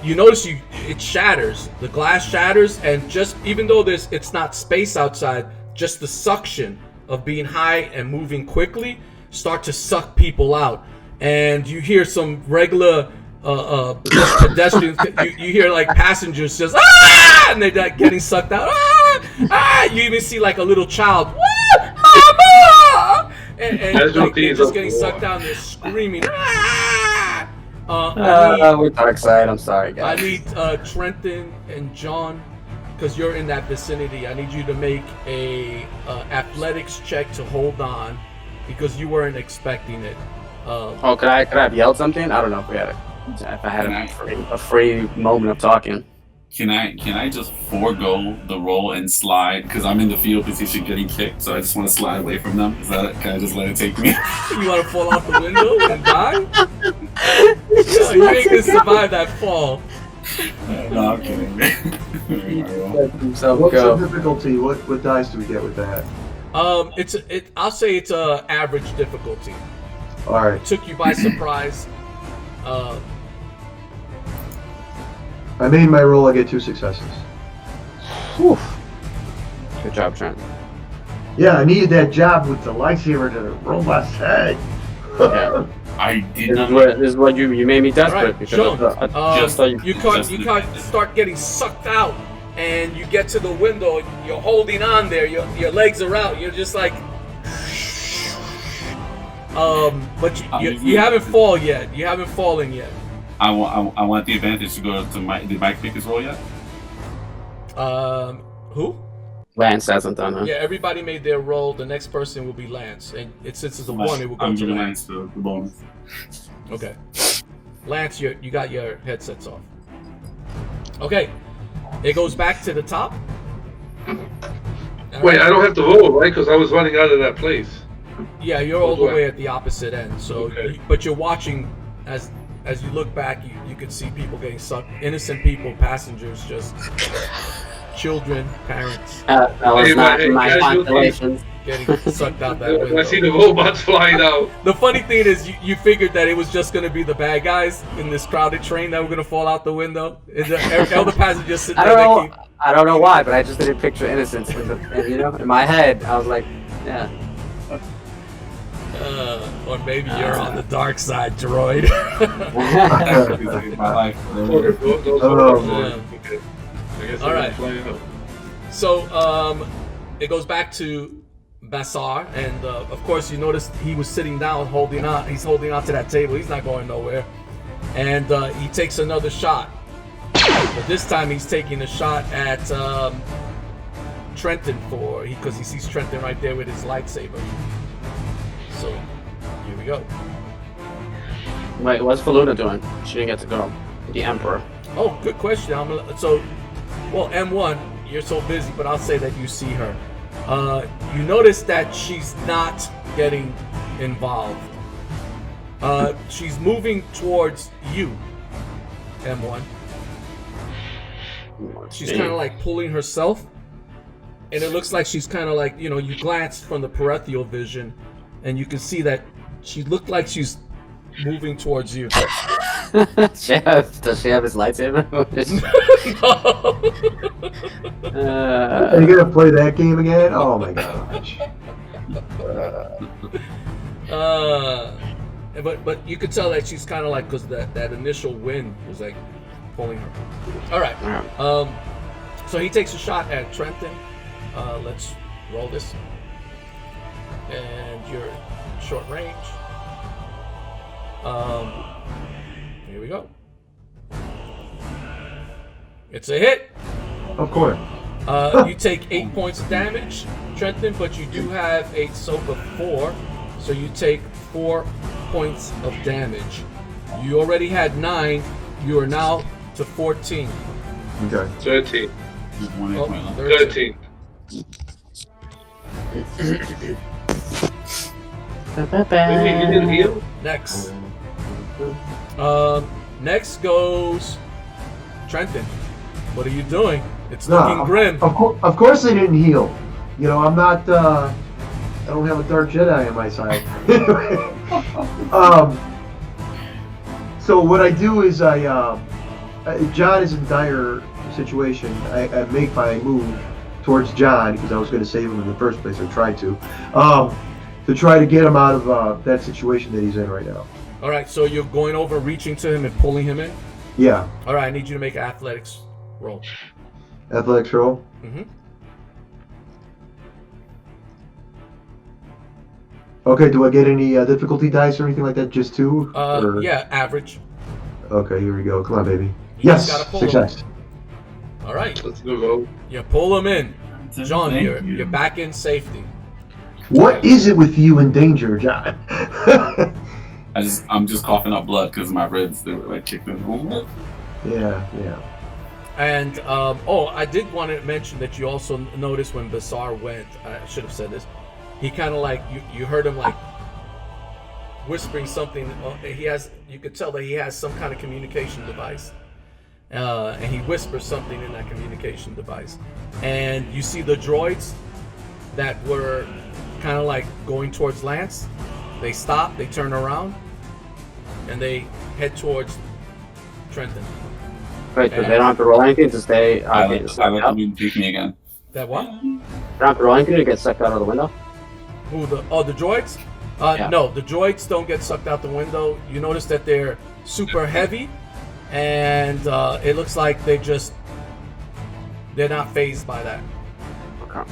You notice it shatters. The glass shatters, and just even though it's not space outside, just the suction of being high and moving quickly start to suck people out, and you hear some regular just pedestrians. you hear like passengers just and they're like getting sucked out. You even see like a little child, mama, and like, they're just getting sucked out and they're screaming. We're dark side. I'm sorry, I guys. need Trenton and John, because you're in that vicinity. I need you to make a athletics check to hold on, because you weren't expecting it. Could I have yelled something? I don't know if I had a free moment of talking. Can I just forego the roll and slide because I'm in the field position getting kicked, so I just want to slide away from them? Can I just let it take me? You want to fall out the window and die? No, you ain't gonna survive that fall. No, I'm kidding. What's the difficulty? What dice do we get with that? I'll say it's a average difficulty. All right. It took you by surprise. I made my roll. I get 2 successes. Whew. Good job, Trent. Yeah, I needed that job with the lightsaber to the robot's head. Yeah. I did This not. is what you made me desperate Right, because Sean, I just thought you can't start getting sucked out, and you get to the window. You're holding on there. Your legs are out. You're just like, but you haven't fallen yet. You haven't fallen yet. I want the advantage to go to Mike. Did Mike make his roll yet? Who? Lance hasn't done it. Yeah, everybody made their roll. The next person will be Lance, and since it's a 1, it will go I'm to giving Lance. Lance the bonus. Okay, Lance, you got your headsets off. Okay, it goes back to the top. Wait, I don't have to roll, right? Because I was running out of that place. Yeah, you're all the way at the opposite end. So, Okay. but you're watching as you look back. You can see people getting sucked. Innocent people, passengers, just children, parents That was Hey, not hey, my casualties. calculations. getting sucked out that window. I see the robots flying out. The funny thing is, you figured that it was just gonna be the bad guys in this crowded train that were gonna fall out the window. All the passengers sitting I there. don't They know. I don't know why, but I just didn't picture innocence. In my head, I was like, yeah. Or maybe you're on the dark side, droid. My life. Those Oh, robots. boy. Okay. I guess All they're right. flying out. So it goes back to Bassar, and of course you notice he was sitting down, holding on. He's holding on to that table. He's not going nowhere, and he takes another shot. But this time he's taking a shot at Trenton because he sees Trenton right there with his lightsaber. So here we go. Wait, what's Faluna doing? She didn't get to go. The Emperor. Oh, good question. Well, M1, you're so busy, but I'll say that you see her. You notice that she's not getting involved. She's moving towards you, M1. She's kind of like pulling herself, and it looks like she's kind of like, you glance from the peripheral vision, and you can see that she looked like she's moving towards you. Does she have his lightsaber? Are you gonna play that game again? Oh my gosh. But you could tell that she's kind of like, because that initial wind was like pulling her. All right. So he takes a shot at Trenton. Let's roll this. And you're short range. Here we go. It's a hit. Of course. You take 8 points of damage, Trenton, but you do have a soak of 4, so you take 4 points of damage. You already had 9. You are now to 14. Okay. 13. Just one hit Oh, point left. 13. Maybe he didn't heal? Next. Next goes Trenton. What are you doing? It's looking grim. Of course they didn't heal. I'm not, I don't have a dark Jedi on my side. So what I do is John is in dire situation. I make my move towards John because I was going to save him in the first place, or try to try to get him out of that situation that he's in right now. All right, so you're going over, reaching to him and pulling him in? Yeah. All right, I need you to make an athletics roll. Athletics roll. Mm-hmm. Okay, do I get any difficulty dice or anything like that? Just 2? Yeah, average. Okay, here we go. Come on, baby. You just gotta Yes, pull success. All right, Let's go. you pull him in. John, Thank you're you. back in safety. What is it with you in danger, John? I'm just coughing up blood because my ribs, they were like kicked in. Yeah. And I did want to mention that you also noticed when Bassar went. I should have said this. He kind of like you heard him like whispering something. You could tell that he has some kind of communication device, and he whispers something in that communication device. And you see the droids that were kind of like going towards Lance. They stop. They turn around, and they head towards Trenton. Wait, but they don't have to roll anything to stay. I Get let sucked out? them take me again. That what? They don't have to roll anything to get sucked out of the window. Who the droids? Yeah. No, the droids don't get sucked out the window. You notice that they're super heavy, and it looks like they're not phased by that. Okay.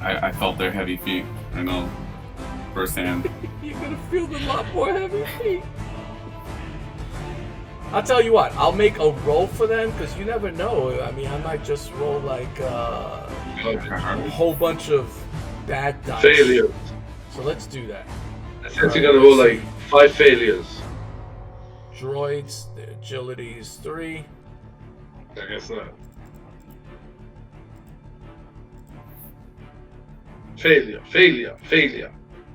I felt their heavy feet. I know firsthand. You're gonna feel a lot more heavy feet. I'll tell you what. I'll make a roll for them because you never know. I mean, I might just roll like a whole bunch of bad dice. Failures. So let's do that. Since you're gonna roll like 5 failures. Droids, their agility is 3. I guess not. Failure.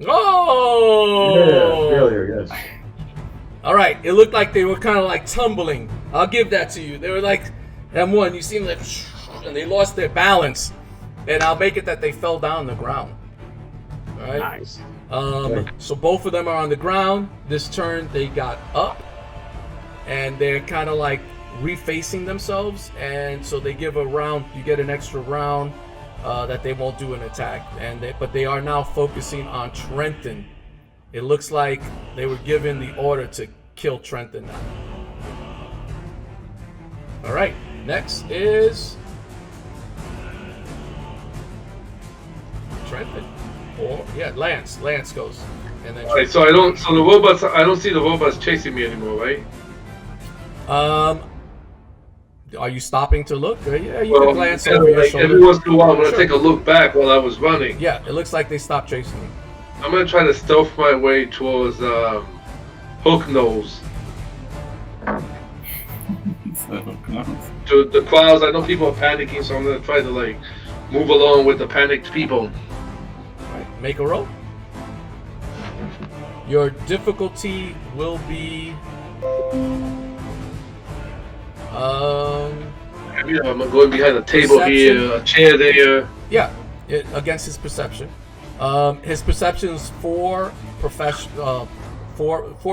Oh! Yeah, failure, yes. All right, it looked like they were kind of like tumbling. I'll give that to you. They were like, M1, you see them like, and they lost their balance. And I'll make it that they fell down the ground. All right? Nice. So both of them are on the ground. This turn, they got up. And they're kind of like refacing themselves. And so they give a round, you get an extra round that they won't do an attack. But they are now focusing on Trenton. It looks like they were given the order to kill Trenton now. All right, next is Trenton. Or Lance. Lance goes, and then. Alright, so I don't. So the robots. I don't see the robots chasing me anymore, right? Are you stopping to look? Yeah, you can glance over your like, shoulder. every once in a while, I'm gonna Sure. take a look back while I was running. Yeah, it looks like they stopped chasing you. I'm gonna try to stealth my way towards Hook Nose. To the crowds, I know people are panicking, so I'm gonna try to like move along with the panicked people. All right, make a roll. Your difficulty will be. You know, I'm going behind a table here, a chair there. Yeah, against his perception. His perception is four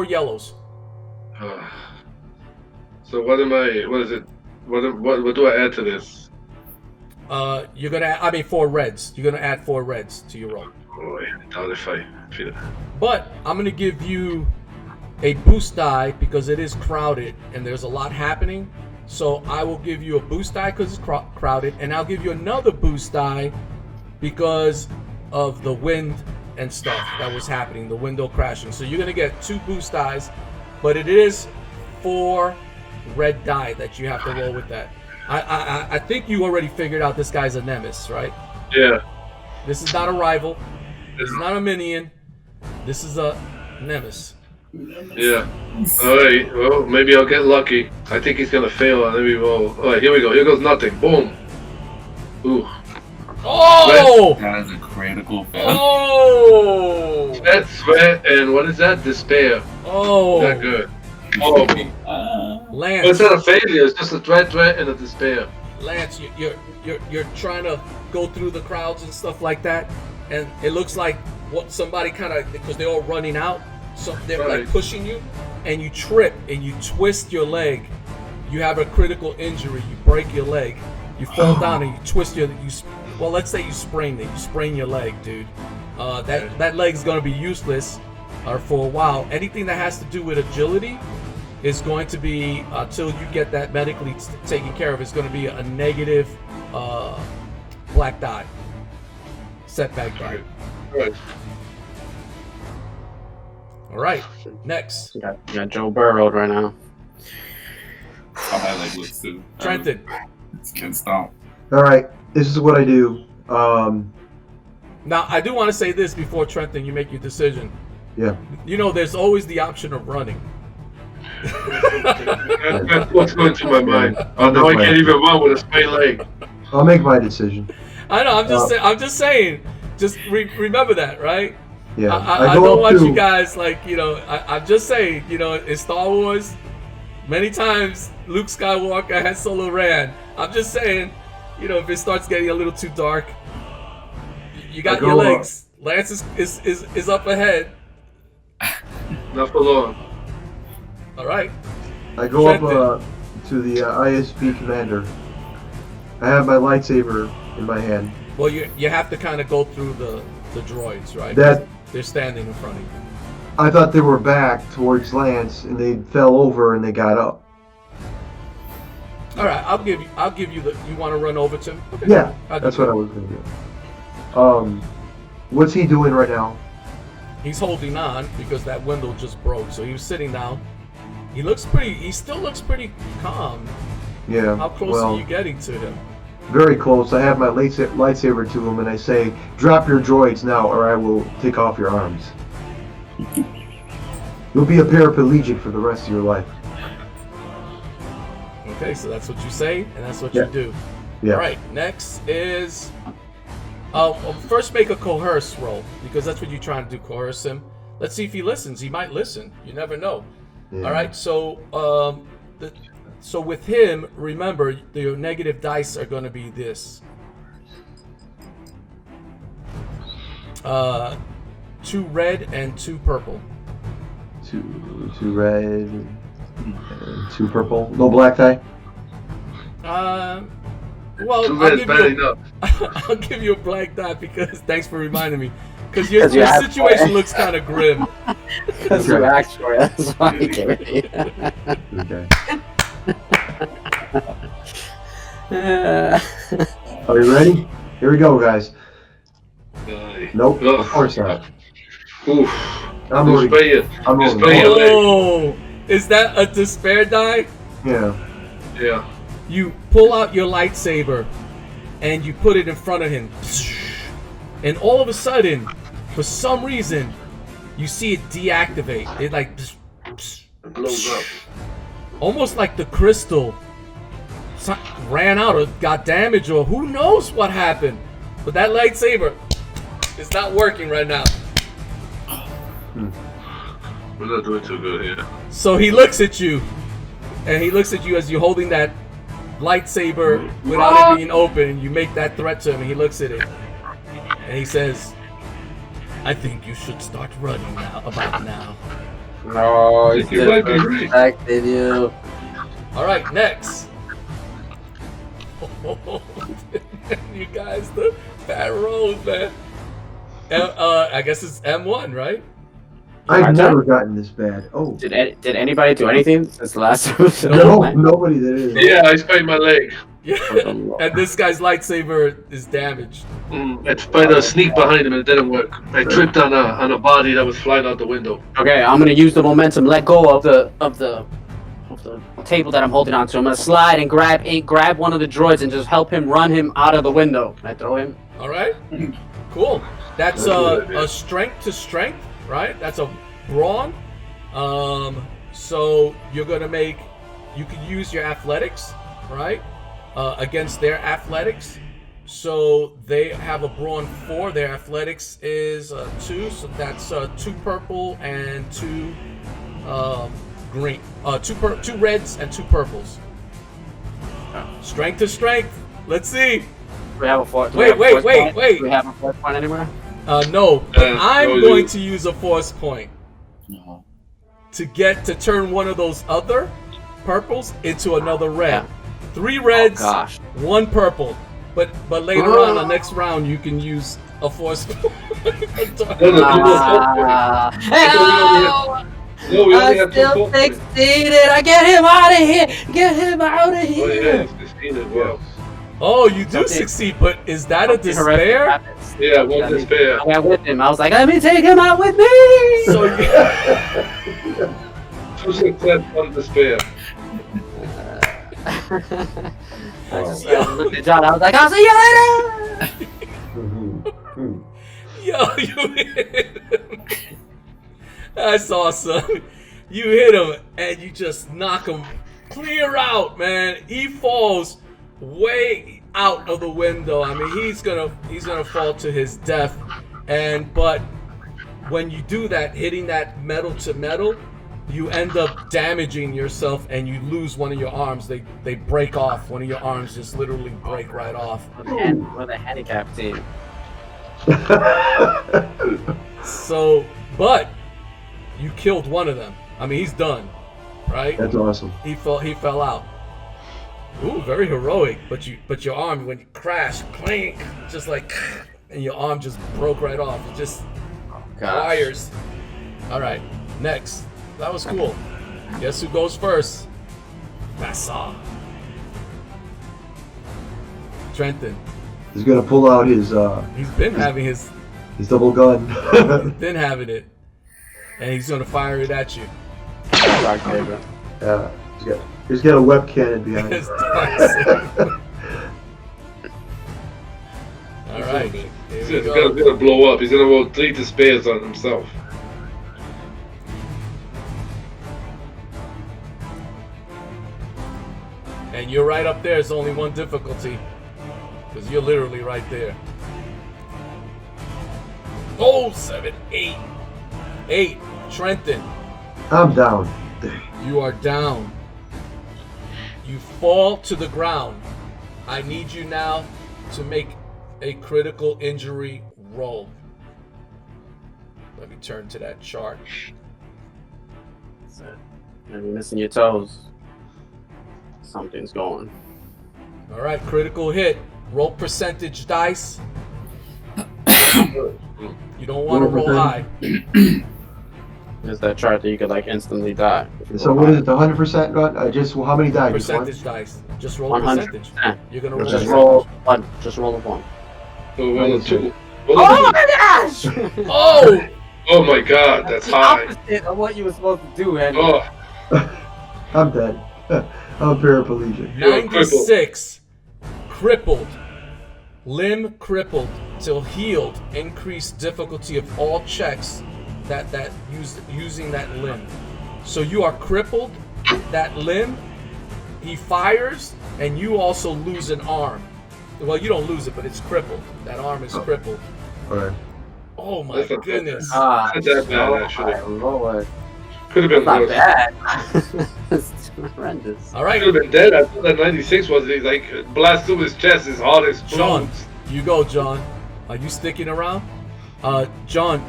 yellows. So what am I? What is it? What do I add to this? You're gonna. 4 reds. You're gonna add 4 reds to your roll. Oh, I doubt if I feel it. But I'm gonna give you a boost die because it is crowded and there's a lot happening. So I will give you a boost die because it's crowded, and I'll give you another boost die because of the wind and stuff that was happening, the window crashing. So you're gonna get 2 boost dies, but it is 4 red die that you have to roll with that. I think you already figured out this guy's a nemesis, right? Yeah. This is not a rival. This is not a minion. This is a nemesis. Yeah. Alright, well, maybe I'll get lucky. I think he's gonna fail on every roll. Alright, here we go. Here goes nothing. Boom. Ooh. Oh! That is a critical fail. Oh! That's sweat, and what is that? Despair. Oh! Not good. Oh. Lance. Well, it's not a failure, it's just a threat, and a despair. Lance, you're trying to go through the crowds and stuff like that, and it looks like what somebody kind of, because they're all running out, so they're like pushing you, and you trip and you twist your leg. You have a critical injury. You break your leg. You fall down and you twist well, let's say you sprained it. You sprain your leg, dude. That leg's gonna be useless for a while. Anything that has to do with agility is going to be, until you get that medically taken care of, it's going to be a negative black die. Setback die. Right. All right, next. You got Joe Burrowed right now. How my leg looks too. Trenton. It's getting stomped. Alright, this is what I do. Now, I do want to say this before, Trenton, you make your decision. Yeah. You know, there's always the option of running. That's what's going through my mind. Oh, now I can't even run with a sprained leg. I'll make my decision. I know, I'm just saying. Just remember that, right? Yeah. I don't want you guys, like, you know, I'm just saying, you know, in Star Wars, many times Luke Skywalker has solo ran. I'm just saying, you know, if it starts getting a little too dark, you got your legs. Lance is up ahead. Not for long. All right. I go up to the ISP commander. I have my lightsaber in my hand. Well, you have to kind of go through the droids, right? They're standing in front of you. I thought they were back towards Lance, and they fell over and they got up. All right, I'll give you the. You want to run over to him? Okay. Yeah, that's what I was gonna do. What's he doing right now? He's holding on because that window just broke. So he was sitting down. He still looks pretty calm. Yeah. How close are you getting to him? Very close. I have my lightsaber to him, and I say, "Drop your droids now, or I will take off your arms." You'll be a paraplegic for the rest of your life. Okay, so that's what you say, and that's what you do. Yeah. All right, next is First make a coerce roll, because that's what you're trying to do, coerce him. Let's see if he listens. He might listen. You never know. Yeah. All right, so so with him, remember, your negative dice are going to be this. 2 red and 2 purple. Two red and 2 purple. No black die? Well, Too bad it's bad enough. I'll give you a black die because thanks for reminding me. Because your situation looks kind of grim. Because you asked for it, that's why I gave it to you. Okay. Are you ready? Here we go, guys. Nope, of course not. Oof. I'm rolling. Oh, is that a despair die? Yeah. Yeah. You pull out your lightsaber and you put it in front of him. And all of a sudden, for some reason, you see it deactivate. It like It blows up. almost like the crystal ran out or got damaged or who knows what happened. But that lightsaber is not working right now. We're not doing too good here. So he looks at you, and he looks at you as you're holding that lightsaber without it being open, and you make that threat to him, and he looks at it, and he says, I think you should start running now, about now. No, he's You might be right. disrespected you. Alright, next. You guys, the bad rolls, man. I guess it's M1, right? I've never gotten this bad. Oh. Did anybody do anything since the last episode? No, nobody that is. Yeah, I sprained my leg. Yeah. And this guy's lightsaber is damaged. I tried to sneak behind him and it didn't work. I tripped on a body that was flying out the window. Okay, I'm gonna use the momentum, let go of the table that I'm holding onto. I'm gonna slide and grab one of the droids and just help him run him out of the window. Can I throw him? Alright. Cool. That's a strength to strength, right? That's a brawn. So you're gonna you can use your athletics, right? Against their athletics. So they have a brawn 4. Their athletics is 2. So that's 2 purple and 2 green. 2 reds and 2 purples. Strength to strength. Let's see. Do we have a fourth? Wait. Do we have a fourth point anywhere? No, but I'm going to use a force point No. to turn one of those other purples into another red. 3 reds, Oh, gosh. 1 purple. But later on, the next round, you can use a force point. No, we only I have 2 still points. succeeded. I get him out of here. Get him out of Oh, yeah, here. it's 16 as well. Oh, you do succeed, but is that a despair? Yeah, 1 despair. I went with him. I was like, let me take him out with me. So 2 success, 1 despair. I just looked at John. I was like, I'll see you later. Yo, you hit him. That's awesome. You hit him and you just knock him clear out, man. He falls way out of the window. I mean, he's gonna fall to his death. But when you do that, hitting that metal to metal, you end up damaging yourself and you lose one of your arms. They break off. One of your arms just literally break right off. We're the handicap team. So, but you killed one of them. I mean, he's done, right? That's awesome. He fell out. Ooh, very heroic. But your arm, when you crash, clink, just like, and your arm just broke right off. It just wires. All right, next. That was cool. Guess who goes first? Bassa. Trenton. He's gonna pull out his He's been having his double gun. been having it, and he's gonna fire it at you. Yeah, he's got a web cannon behind him. All right. Here He's we go. gonna blow up. He's gonna roll 3 despairs on himself. And you're right up there. It's only 1 difficulty, because you're literally right there. Oh, 7, 8. 8. Trenton, I'm down. you are down. You fall to the ground. I need you now to make a critical injury roll. Let me turn to that chart. You're missing your toes. Something's going. All right, critical hit. Roll percentage dice. You don't want to roll high. There's that chart that you could like instantly die. So what is it? The 100%? Just how many die? Just one? Percentage dice. Just roll 100%. percentage. You're gonna roll. Just percentage. roll one. Just roll a 1. So roll a 2. Oh my gosh! Oh! Oh my god, that's high. Opposite of what you were supposed to do, Henry. Oh, I'm dead. I'm paraplegic. 96. Crippled. Limb crippled till healed. Increased difficulty of all checks that using that limb. So you are crippled. That limb. He fires, and you also lose an arm. Well, you don't lose it, but it's crippled. That arm is crippled. Alright. Oh my goodness. not that bad, oh actually. my lord. Could have been Not worse. bad. It's horrendous. All right, Could have been dead. I thought that 96 was like blast through his chest, his heart John, explodes. you go, John. Are you sticking around? John,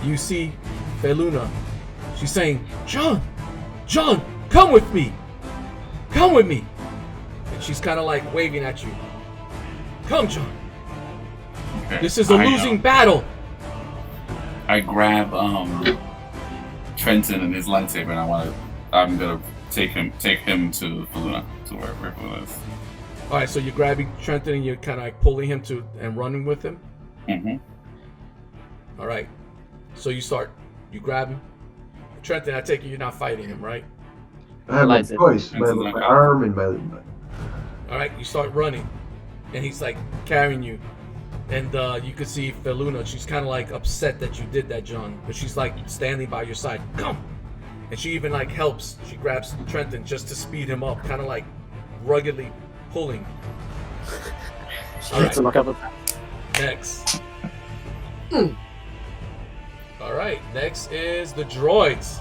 you see Feluna. She's saying, John, come with me. Come with me. And she's kind of like waving at you. Come, John. Okay. This is a losing battle. I grab Trenton and his lightsaber, and I'm gonna take him to Luna, to wherever Luna is. All right, so you're grabbing Trenton and you're kind of like pulling him to and running with him. Mm-hmm. All right, so you grab him. Trenton, I take it you're not fighting him, right? I have my Lightsaber. choice. My arm and my... All right, you start running, and he's like carrying you, and you can see Feluna. She's kind of like upset that you did that, John, but she's like standing by your side. Come, and she even like helps. She grabs Trenton just to speed him up, kind of like ruggedly pulling. She hits him a couple times. Next. All right, next is the droids.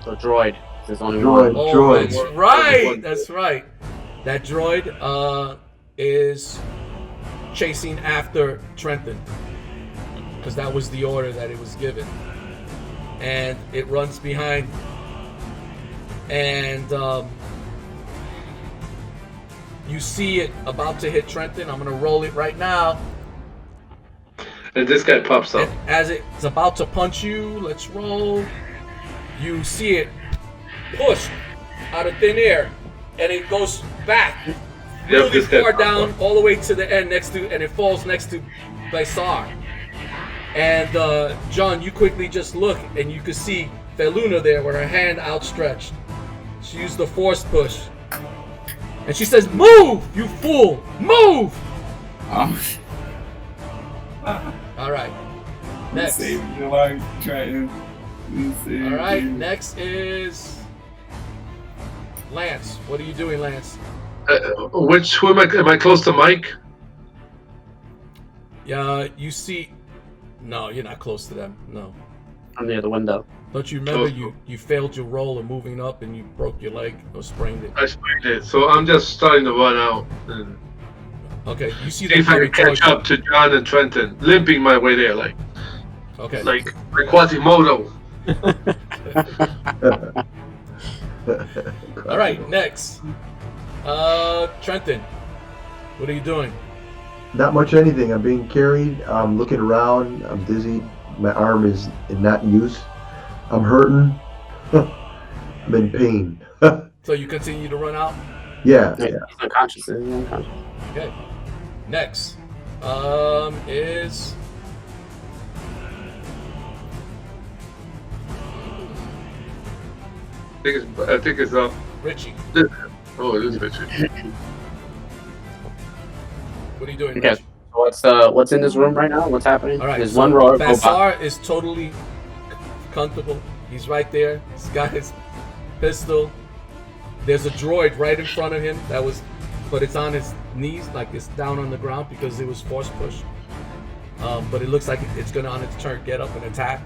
The droid. There's only Droid. one. Oh, Droids. that's right. That's right. That droid is chasing after Trenton because that was the order that it was given, and it runs behind, and you see it about to hit Trenton. I'm gonna roll it right now. And this guy pops up. And as it's about to punch you, let's roll. You see it push out of thin air, and it goes back really this guy far popped down, up. all the way to the end and it falls next to Baisar. And John, you quickly just look, and you can see Feluna there with her hand outstretched. She used the force push, and she says, "Move, you fool! Move!" All right. Next. Save your life, Trenton. All right. Next is Lance. What are you doing, Lance? Who am I close to Mike? Yeah, you see. No, you're not close to them. No. I'm near the window. Don't you remember you failed your roll of moving up and you broke your leg or sprained it? I sprained it, so I'm just starting to run out and Okay, you see see if I them can coming catch up to John and Trenton, limping my way there, like Okay. Quasimodo. All right, next. Trenton, what are you doing? Not much anything. I'm being carried. I'm looking around. I'm dizzy. My arm is not in use. I'm hurting. I'm in pain. So you continue to run out? Yeah. He's unconscious. He's unconscious. Okay. Next. Is I think it's Richie. Oh, it is Richie. What are you doing, Okay. Richie? What's in this room right now? What's happening? All right, There's so one robot. Bassar is totally comfortable. He's right there. He's got his pistol. There's a droid right in front of him but it's on his knees, like it's down on the ground because it was force push. but it looks like it's gonna on its turn get up and attack.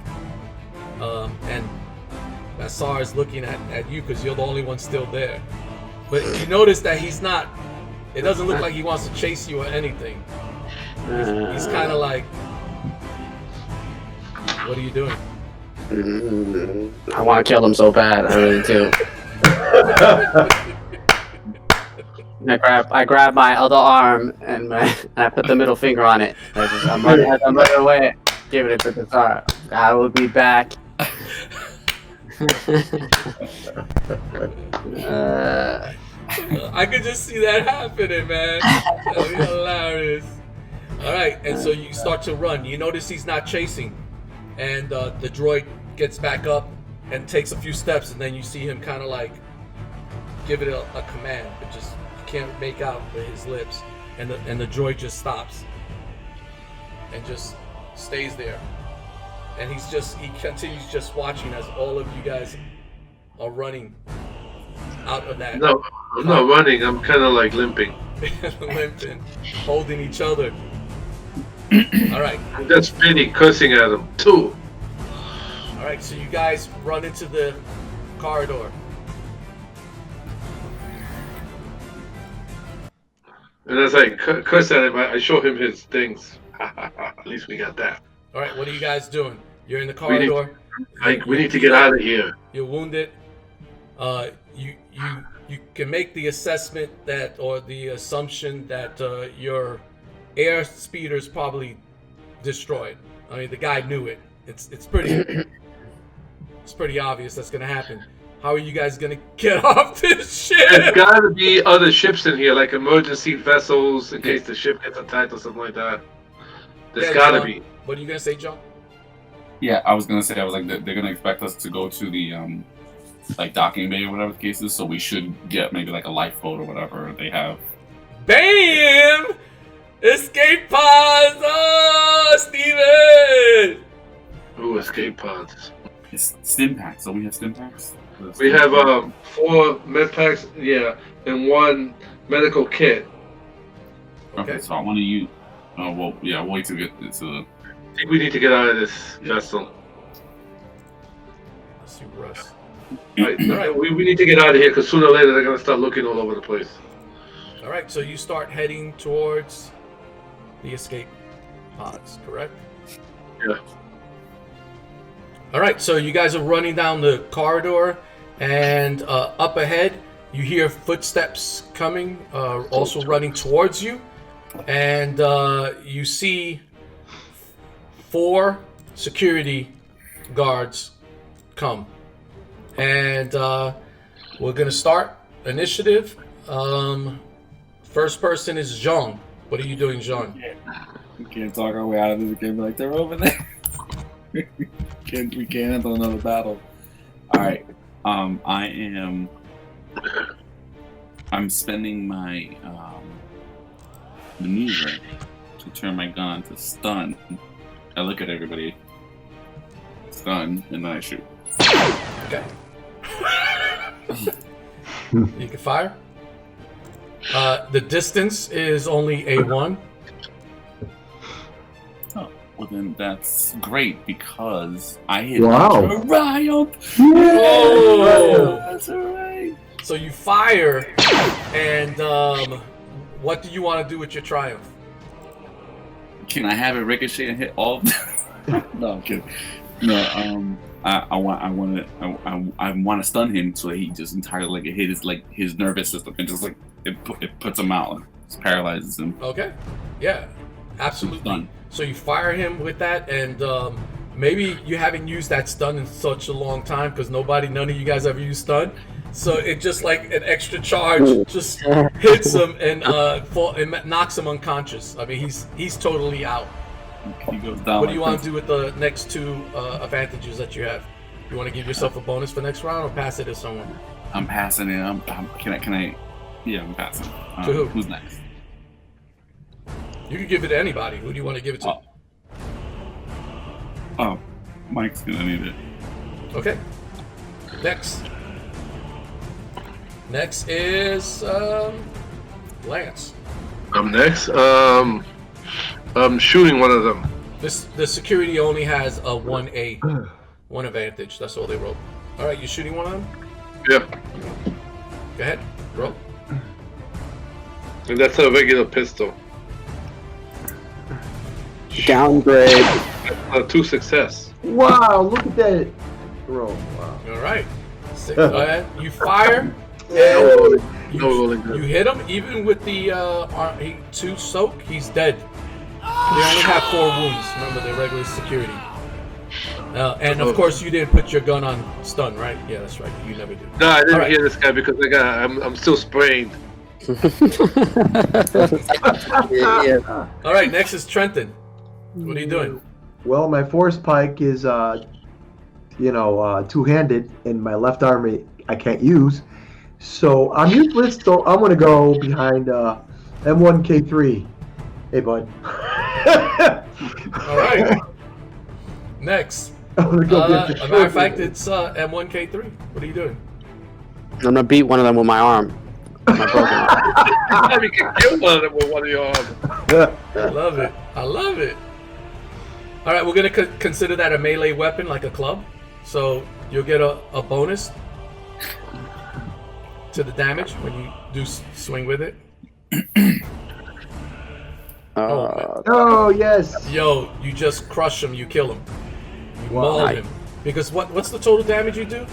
And Bassar is looking at you because you're the only one still there. But you notice that he's not. It doesn't look like he wants to chase you or anything. He's kind of like, what are you doing? I want to kill him so bad. I really do. I grab my other arm and I put the middle finger on it. I'm running away, giving it to Bassar. I will be back. I could just see that happening, man. That'd be hilarious. All right, and so you start to run. You notice he's not chasing, and the droid gets back up and takes a few steps, and then you see him kind of like give it a command, but just you can't make out with his lips, and the droid just stops and just stays there, and he continues just watching as all of you guys are running out of that. No, I'm not running. I'm kind of like limping. Limping, holding each other. All right. I'm just spinning, cursing at him too. All right, so you guys run into the corridor. And as I curse at him, I show him his things. At least we got that. All right, what are you guys doing? You're in the corridor. We need to get out of here. You're wounded. You can make the assessment that, or the assumption that your air speeder's probably destroyed. I mean, the guy knew it. It's pretty obvious that's gonna happen. How are you guys gonna get off this ship? There's gotta be other ships in here, like emergency vessels in case the ship gets attacked or something like that. There's gotta John, be. What are you gonna say, John? Yeah, I was like, they're gonna expect us to go to the like docking bay or whatever the case is, so we should get maybe like a lifeboat or whatever they have. Bam! Escape pods! Oh, Steven! Ooh, escape pods. It's stim packs. So we have stim packs. We have 4 med packs, yeah, and 1 medical kit. Okay, so I want to use. Oh well, yeah. Wait to get to. I think we need to get out of this vessel. Let's see, Russ. Right, we need to get out of here because sooner or later they're gonna start looking all over the place. All right, so you start heading towards the escape pods, correct? Yeah. All right, so you guys are running down the corridor, and up ahead you hear footsteps coming, also running towards you, and you see 4 security guards come. And we're gonna start initiative. First person is Jean. What are you doing, Jean? We can't talk our way out of this game. Like they're over there. we can't handle another battle. All right. I'm spending my maneuver to turn my gun to stun. I look at everybody, stun, and then I shoot. Okay. You can fire. The distance is only A1. Oh, well then that's great because I hit Wow. triumph. Oh! That's alright. So you fire, and what do you want to do with your triumph? Can I have it ricochet and hit all of them? No, I'm kidding. No, I want to stun him so that he just entirely hit his nervous system and just like it puts him out, just paralyzes him. Okay. Yeah. Absolutely. Stun. So you fire him with that, and maybe you haven't used that stun in such a long time because none of you guys ever used stun. So it just like an extra charge just hits him and knocks him unconscious. I mean, he's totally out. He goes down. What do you want to do with the next 2 advantages that you have? You want to give yourself a bonus for next round or pass it to someone? I'm passing it. Can I? Yeah, I'm passing. To who? Who's next? You can give it to anybody. Who do you want to give it to? Oh, Mike's gonna need it. Okay. Next is Lance. I'm next. I'm shooting one of them. The security only has a 1A, one advantage. That's all they roll. All right, you shooting one on him? Yeah. Go ahead, roll. And that's a regular pistol. Downgrade. 2 success. Wow, look at that roll. Wow. All right. Go ahead. You fire. No You rolling good. hit him even with the 2 soak. He's dead. They only have 4 wounds. Remember, they're regular security. And of course, you didn't put your gun on stun, right? Yeah, that's right. You never do. No, I didn't All right. hear this guy because I'm still sprained. Yeah. All right, next is Trenton. What are you doing? Well, my force pike is, two-handed, and my left arm I can't use. So I'm useless. So I'm gonna go behind M1K3. Hey, bud. All right. Next. I'm gonna go get As a matter of fact, it's M1K3. What are you doing? I'm gonna beat one of them with my arm. My broken arm. You can kill one of them with one of your arms. I love it. I love it. All right, we're going to consider that a melee weapon, like a club. So you'll get a bonus to the damage when you do swing with it. Oh, yes. Yo, you just crush him. You kill him. You Wow. maul him. Because what's the total damage you do?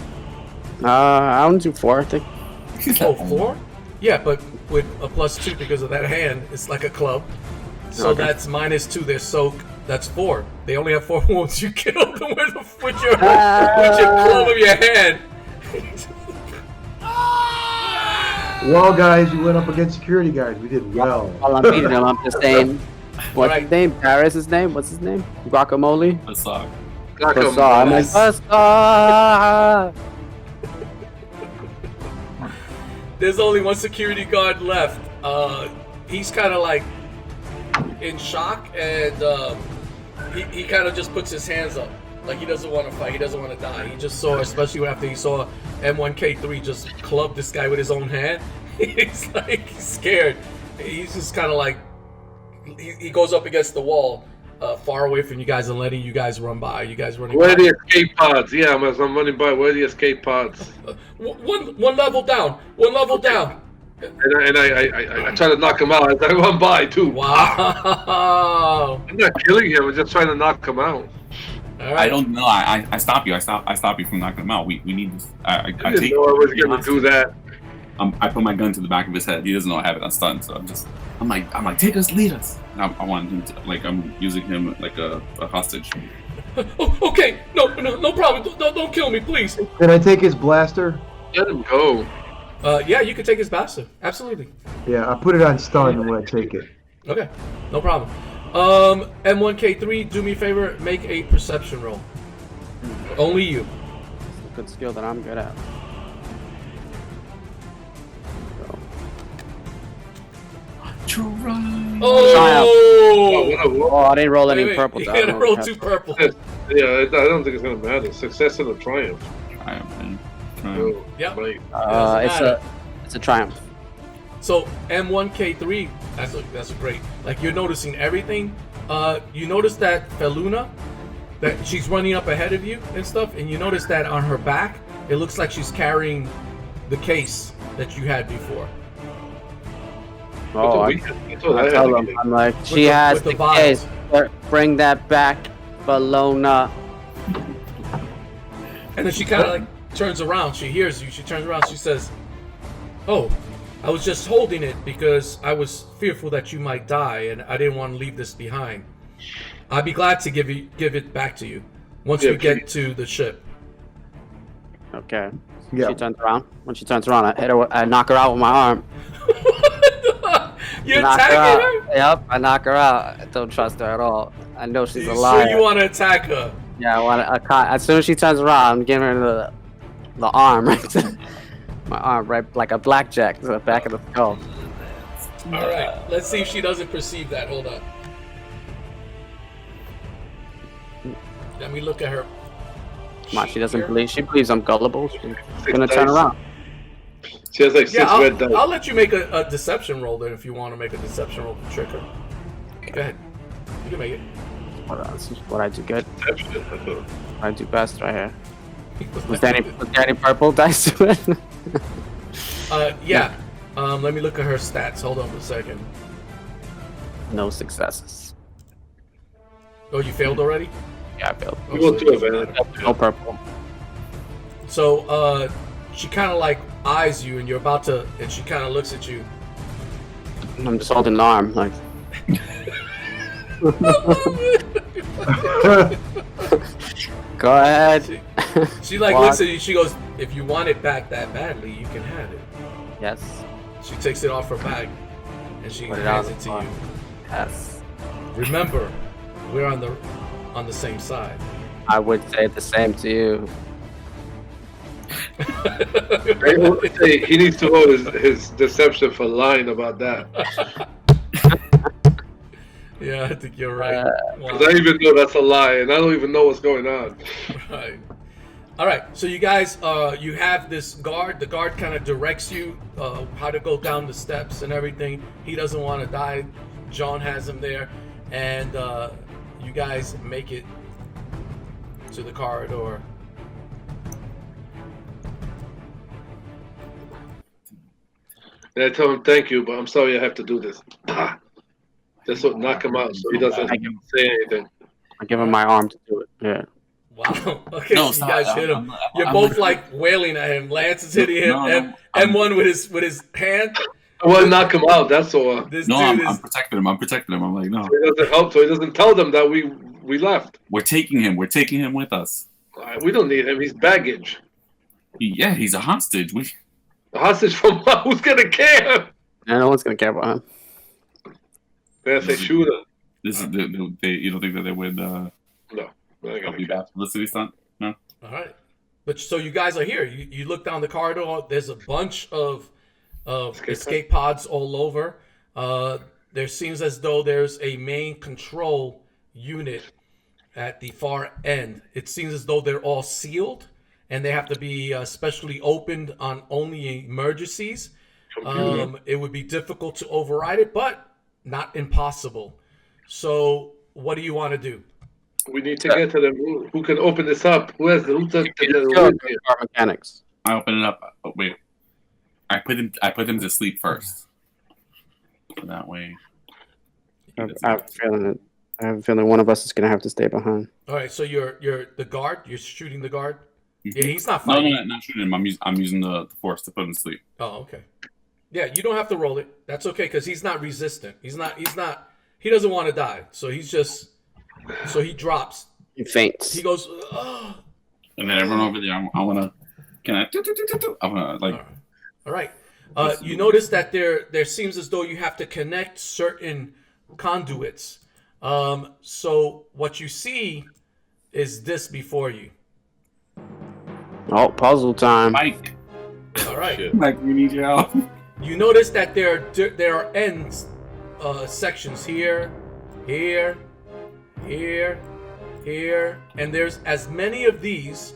I only do 4, I think. Oh, 4? Yeah, but with a +2 because of that hand, it's like a club. So Okay. that's -2. Their soak. That's 4. They only have 4 wounds. You killed them with your club of your hand. Well, guys, we went up against security guards. We did well. While I'm beating him, I'm just saying, what's Right. his name? Paris, his name? What's his name? Guacamole? Let's talk. Bazaar. I'm like, Bazaar! There's only one security guard left. He's kind of like in shock, and he kind of just puts his hands up, like he doesn't want to fight. He doesn't want to die. He just saw, especially after he saw M1K3 just club this guy with his own hand. He's like scared. He's just kind of like he goes up against the wall, far away from you guys, and letting you guys run by. You guys running. Where are by. the escape pods? Yeah, as I'm running by, where are the escape pods? One level down. One level down. And I try to knock him out as I run by too. Wow. I'm not killing him. I'm just trying to knock him out. All right. I don't know. I stop you. I stop you from knocking him out. We need this. I I didn't know I was gonna do that. I put my gun to the back of his head. He doesn't know I have it on stun, so I'm like, take us, lead us. And I want him to, like, I'm using him like a hostage. Oh, okay. No problem. Don't kill me, please. Can I take his blaster? Let him go. Yeah, you can take his bastard. Absolutely. Yeah, I put it on stun when I take it. Okay. No problem. M1K3, do me a favor. Make a perception roll. Only you. It's a good skill that I'm good at. Oh! What a roll. Oh, I didn't roll any Wait, purple. You so I don't gotta know roll what 2 to- purple. Yeah, I don't think it's gonna matter. Success and a triumph. Triumph. Yeah. Right. It's a triumph. So M1K3, that's a great. Like you're noticing everything. You notice that Feluna, that she's running up ahead of you and stuff, and you notice that on her back, it looks like she's carrying the case that you had before. Oh, I tell them, I'm like, she the- has with the the vials. case. Bring that back, Bologna. And then she kind of like turns around. She hears you. She turns around. She says, "Oh, I was just holding it because I was fearful that you might die, and I didn't want to leave this behind. I'd be glad to give it back to you once Yeah, we get to the ship." Okay. Yeah. She turns around. When she turns around, I knock her out with my arm. You're Knock her attacking out. her? Yep, I knock her out. I don't trust her at all. I know she's You a liar. sure you want to attack her? Yeah, I want to. As soon as she turns around, I'm giving her the arm right to my arm, right like a blackjack to the back of the skull. All right. Let's see if she doesn't perceive that. Hold on. Let me look at her. Come on, she doesn't Here. believe. She believes I'm gullible. She's gonna dice. turn around. She has like 6 Yeah, red dice. I'll let you make a deception roll then if you want to make a deception roll to trick her. Go ahead. You can make it. That's what I do good. Deception, I thought. I do best right here. Was there any purple dice to it? Yeah. Let me look at her stats. Hold on a second. No successes. Oh, you failed already? Yeah, I failed. You will do it, man. No purple. So, she kind of like eyes you, and you're about to, and she kind of looks at you. I'm just holding an arm, like. Go ahead. She like What? looks at you. She goes, "If you want it back that badly, you can have it." Yes. She takes it off her bag, and she Put it hands out it to of you. Yes. Remember, we're on the same side. I would say the same to you. He needs to hold his deception for lying about that. Yeah, I think you're right. Because I even know that's a lie, and I don't even know what's going on. Right. All right. So you guys, you have this guard. The guard kind of directs you how to go down the steps and everything. He doesn't want to die. John has him there, and you guys make it to the corridor. And I tell him thank you, but I'm sorry I have to do this. Just to knock him out so he doesn't say anything. I give him my arm to do it. Yeah. Wow. Okay, No, so you stop. guys hit him. You're I'm both gonna- like wailing at him. Lance is hitting him, No, and I'm- M1 with his hand. I want to knock him out, that's all. This No, dude I'm is. protecting him. I'm protecting him. I'm like, no, So he doesn't help, so he doesn't tell them that we left. we're taking him. We're taking him with us. We don't need him, he's baggage. Yeah, he's a hostage. We The hostage from who's gonna care? Yeah, no one's gonna care about him. They say shoot him. this is they. You don't think that they would No, they're not be gonna care. bad publicity stunt? No. All right. But so you guys are here. You look down the corridor. There's a bunch of escape pods all over. There seems as though there's a main control unit at the far end. It seems as though they're all sealed and they have to be specially opened on only emergencies. It would be difficult to override it, but not impossible. So what do you want to do? We need to get to them. Who can open this up? Who's the Car mechanics. I open it up. Oh, wait. I put him to sleep first. So that way. I have a feeling one of us is gonna have to stay behind. All right, so you're the guard. You're shooting the guard. Yeah, he's not No, fighting. no, not shooting him. I'm using the force to put him to sleep. Oh, okay. Yeah, you don't have to roll it. That's okay because he's not resistant. He doesn't want to die. So he drops. He faints. He goes, oh. And then I run over there. I want to. Can I? I want to like. All right. You notice that there seems as though you have to connect certain conduits. So what you see is this before you. Oh, puzzle time. Mike. All right. Mike, we need your help. You notice that there are ends sections here, here, and there's as many of these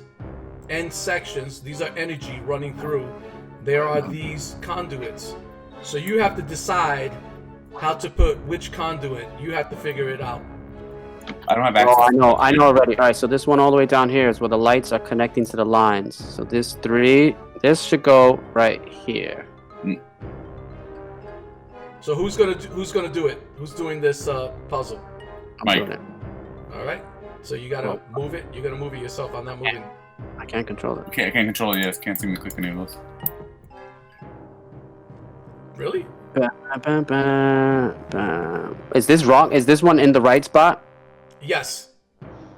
end sections. These are energy running through. There are these conduits. So you have to decide how to put which conduit. You have to figure it out. I don't have access. Oh, I know already. All right, so this one all the way down here is where the lights are connecting to the lines. So this should go right here. So who's gonna do it? Who's doing this puzzle? Mike. Doing it. All right. So you gotta move it. You're gonna move it yourself. I'm not moving. I can't control it. Okay, I can't control it. Yes, can't seem to click any of those. Really? Is this wrong? Is this one in the right spot? Yes.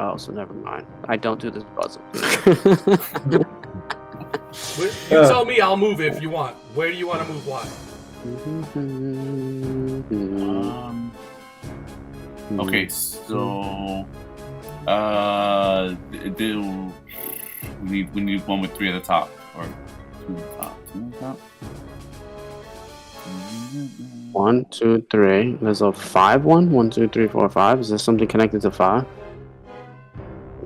Oh, so never mind. I don't do this puzzle. You tell me. I'll move if you want. Where do you want to move? Why? Okay, so we need one with 3 at the top, or 2 at the top. 2 at the top. 1, 2, 3. There's a 5 one. 1, 2, 3, 4, 5. Is there something connected to 5?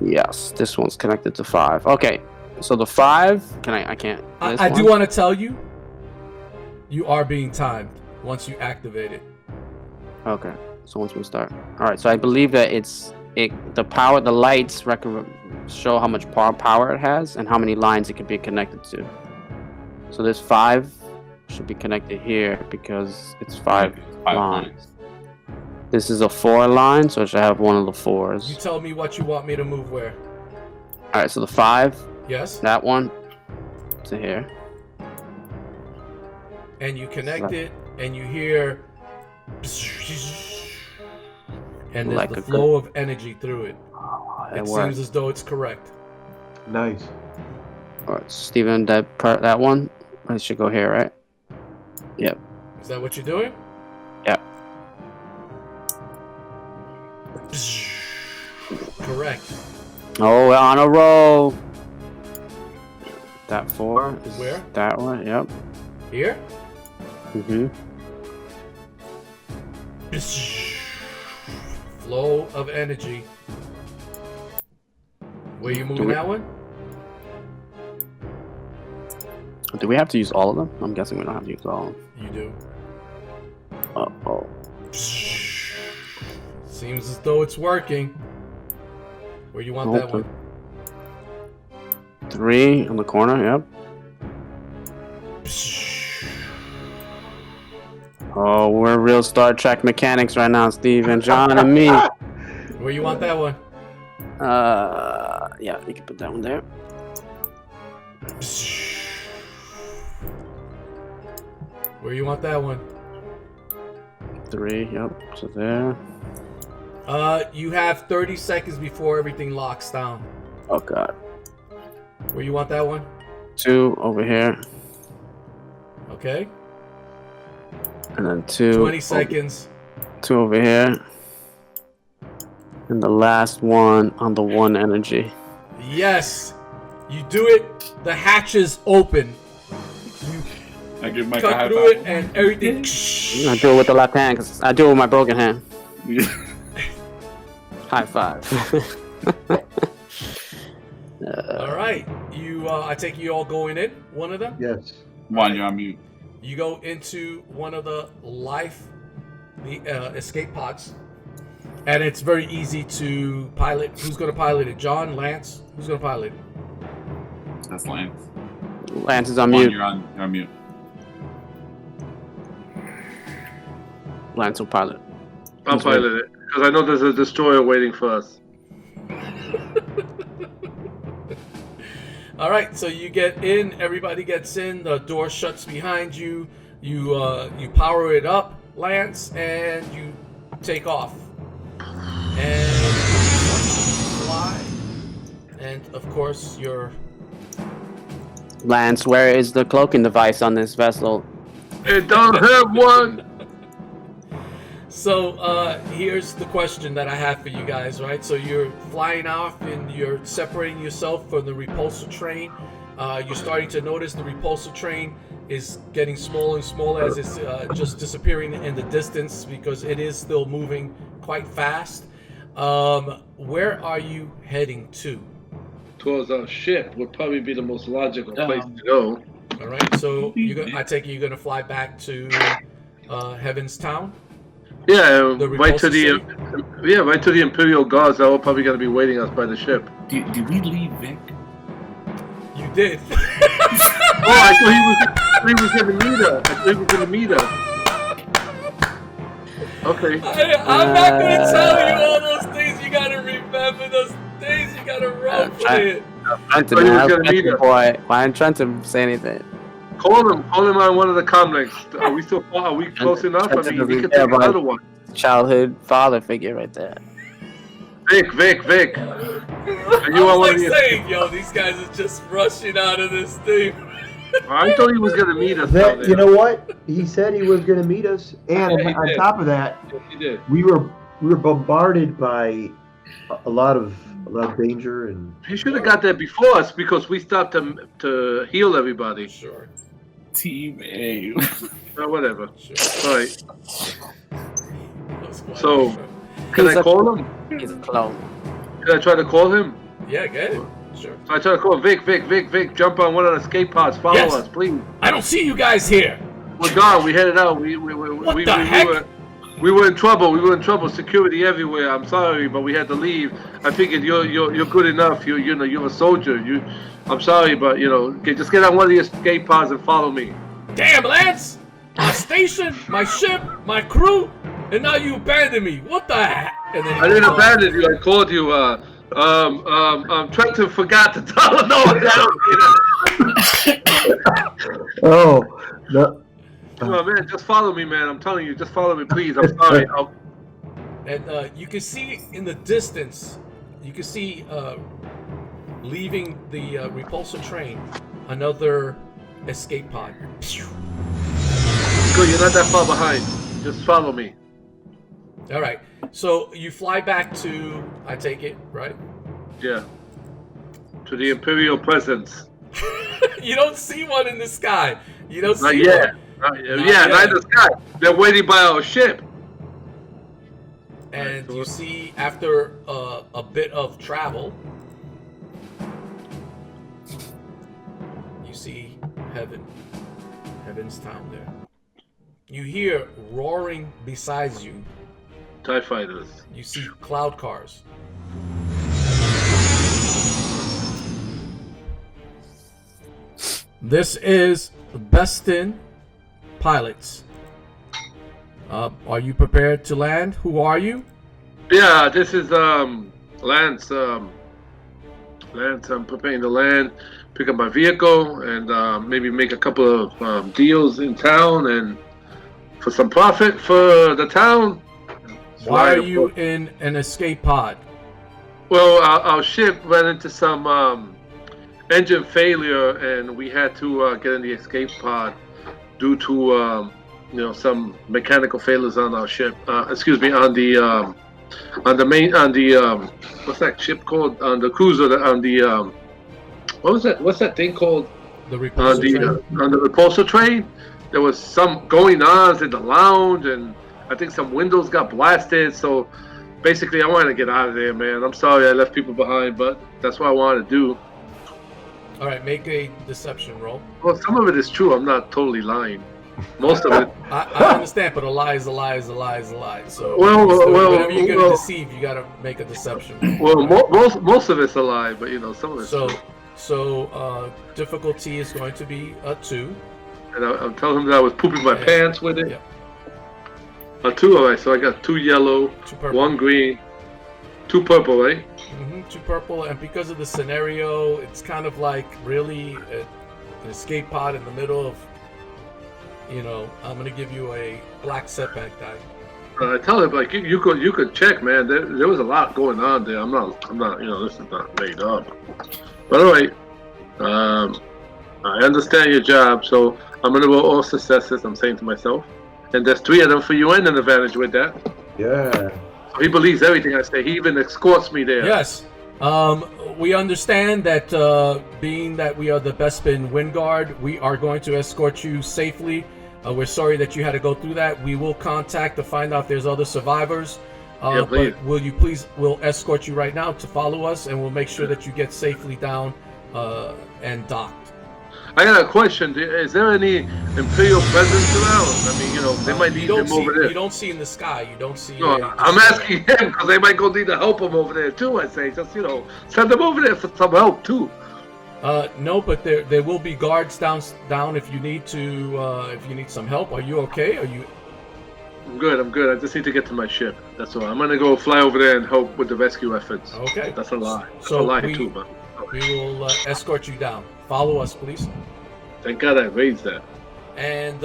Yes, this one's connected to 5. Okay, so the 5. I can't. I do want to tell you. You are being timed once you activate it. Okay, so once we start. All right, so I believe that it's the lights show how much power it has and how many lines it can be connected to. So this 5 should be connected here because it's 5 lines. This is a 4 line, so I should have one of the 4s. You tell me what you want me to move where. All right, so the 5. Yes. That one to here. And you connect it, and you hear, and there's Like the a flow of energy through it. It worked. seems as though it's correct. Nice. All right, Steven, that one, it should go here, right? Yep. Is that what you're doing? Yep. Correct. Oh, we're on a roll. That 4 is Where? That one, yep. Here? Mm-hmm. Flow of energy. Where you moving that one? Do we have to use all of them? I'm guessing we don't have to use all of them. You do. Uh-oh. Seems as though it's working. Where you want that one? 3 on the corner, yep. Oh, we're real Star Trek mechanics right now, Steve and John and me. Where you want that one? Yeah, you can put that one there. Where you want that one? 3, yep. So there. You have 30 seconds before everything locks down. Oh god. Where you want that one? 2 over here, Okay. and then 2. 20 seconds. 2 over here, and the last one on the 1 energy. Yes. You do it. The hatches open. I give Mike a Cut high through it five. and everything. I do it with the left hand because I do it with my broken hand. High 5. All right. I take you all going in. One of them. Yes. Juan, you're on mute. You go into one of the escape pods, and it's very easy to pilot. Who's going to pilot it? John, Lance. Who's going to pilot it? That's Lance. Lance is on Juan, mute. you're on mute. Lance will pilot. I'll pilot it because I know there's a destroyer waiting for us. All right, so you get in. Everybody gets in. The door shuts behind you. You power it up, Lance, and you take off. And fly. And of course, you're. Lance, where is the cloaking device on this vessel? It don't have one. So here's the question that I have for you guys, right? So you're flying off and you're separating yourself from the repulsor train. You're starting to notice the repulsor train is getting smaller and smaller as it's just disappearing in the distance because it is still moving quite fast. Where are you heading to? Towards our ship would probably be the most logical place to go. All right, so I take it you're going to fly back to Heaven's Town? Yeah, The right to repulsor right to the Imperial Guards that were probably going to be waiting us by the ship. Did we leave Vic? You did. Oh, I thought he was going to meet her. I thought he was going to meet her. Okay. I'm not going to tell you all those things. You got to remember those things. You got to role play it. I'm trying to say anything. Call him on one of the comlinks. Are we still? Are we close enough? I mean, we could take another one. Childhood father figure right there. Vic. I was like saying, yo, these guys are just rushing out of this thing. I thought he was gonna meet us. That, you know what? He said he was going to meet us, and Yeah, he on did. top of that, Yes, he did. we were bombarded by a lot of danger, and He should have got there before us because we stopped to heal everybody. Sure. Team A. Whatever. Sure. All right. That's quite So- sure. Can He's I a- call him? He's a clone. Can I try to call him? Yeah, get it. Sure. So I try to call Vic. Jump on one of the escape pods. Follow Yes. us, please. I don't see you guys here. We're gone. We headed out. We What the heck? We were in trouble. We were in trouble. Security everywhere. I'm sorry, but we had to leave. I figured you're good enough. You're a soldier. I'm sorry, but just get on one of the escape pods and follow me. Damn, Lance! My station, my ship, my crew, and now you abandon me. What the heck? And then I didn't abandon you. I called you. Trenton forgot to tell her no. Oh, no. Come on, man. Just follow me, man. I'm telling you. Just follow me, please. I'm sorry. And you can see in the distance, leaving the repulsor train, another escape pod. Good. You're not that far behind. Just follow me. All right. So you fly back to, I take it, right? Yeah. To the Imperial presence. You don't see one in the sky. You don't Not see yet. one. Not in the sky. They're waiting by our ship. And you see, after a bit of travel, you see Heaven's Town there. You hear roaring besides you. TIE fighters. You see cloud cars. This is Bestin pilots. Are you prepared to land? Who are you? Yeah, this is Lance. Lance, I'm preparing to land, pick up my vehicle, and maybe make a couple of deals in town and for some profit for the town. Why are you in an escape pod? Well, our ship ran into some engine failure, and we had to get in the escape pod due to some mechanical failures on our ship. On the what's that ship called? On the cruiser, what's that thing called? The repulsor train. On the repulsor train, there was some going on in the lounge, and I think some windows got blasted. So basically, I wanted to get out of there, man. I'm sorry I left people behind, but that's what I wanted to do. All right, make a deception roll. Well, some of it is true. I'm not totally lying. Most of it. I understand, but a lie is a lie is a lie is a lie. So whenever you're gonna deceive, you gotta make a deception. Well, most of it's a lie, but some of it's true. So difficulty is going to be a 2. And I'm telling him that I was pooping my pants with it. Yep. A 2, all right. So I got 2 yellow, 2 purple. 1 green, 2 purple, right? 2 purple, and because of the scenario, it's kind of like really an escape pod in the middle of. I'm gonna give you a black setback die. I tell him like you could check, man. There was a lot going on there. I'm not. This is not made up. But all right. I understand your job, so I'm gonna roll all successes. I'm saying to myself, and there's 3 of them for you and an advantage with that. Yeah. So he believes everything I say. He even escorts me there. Yes. We understand that being that we are the Bespin Wind Guard, we are going to escort you safely. We're sorry that you had to go through that. We will contact to find out if there's other survivors. Yeah, please. But we'll escort you right now to follow us, and we'll make sure that you get safely down and docked. I got a question. Is there any Imperial presence around? I mean, they might need him over there. You don't see in the sky. You don't see. No, I'm asking him because they might go need to help him over there too. I say, just send them over there for some help too. No, but there will be guards down if you need to. If you need some help, are you okay? Are you? I'm good. I just need to get to my ship. That's all. I'm gonna go fly over there and help with the rescue efforts. Okay. That's a lie. That's So a lie too, man. We will escort you down. Follow us, please. Thank God I raised that. And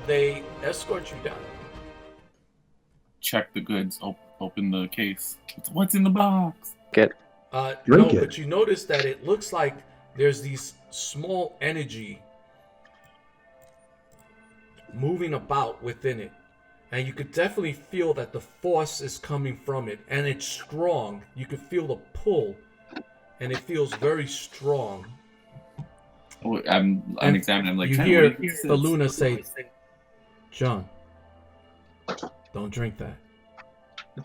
they escort you down. Check the goods. Open the case. What's in the box? No, but you notice that it looks like there's these small energy moving about within it. And you could definitely feel that the force is coming from it. And it's strong. You could feel the pull. And it feels very strong. Oh, I'm examining. I'm like, you hear the Luna say, "John, don't drink that." Do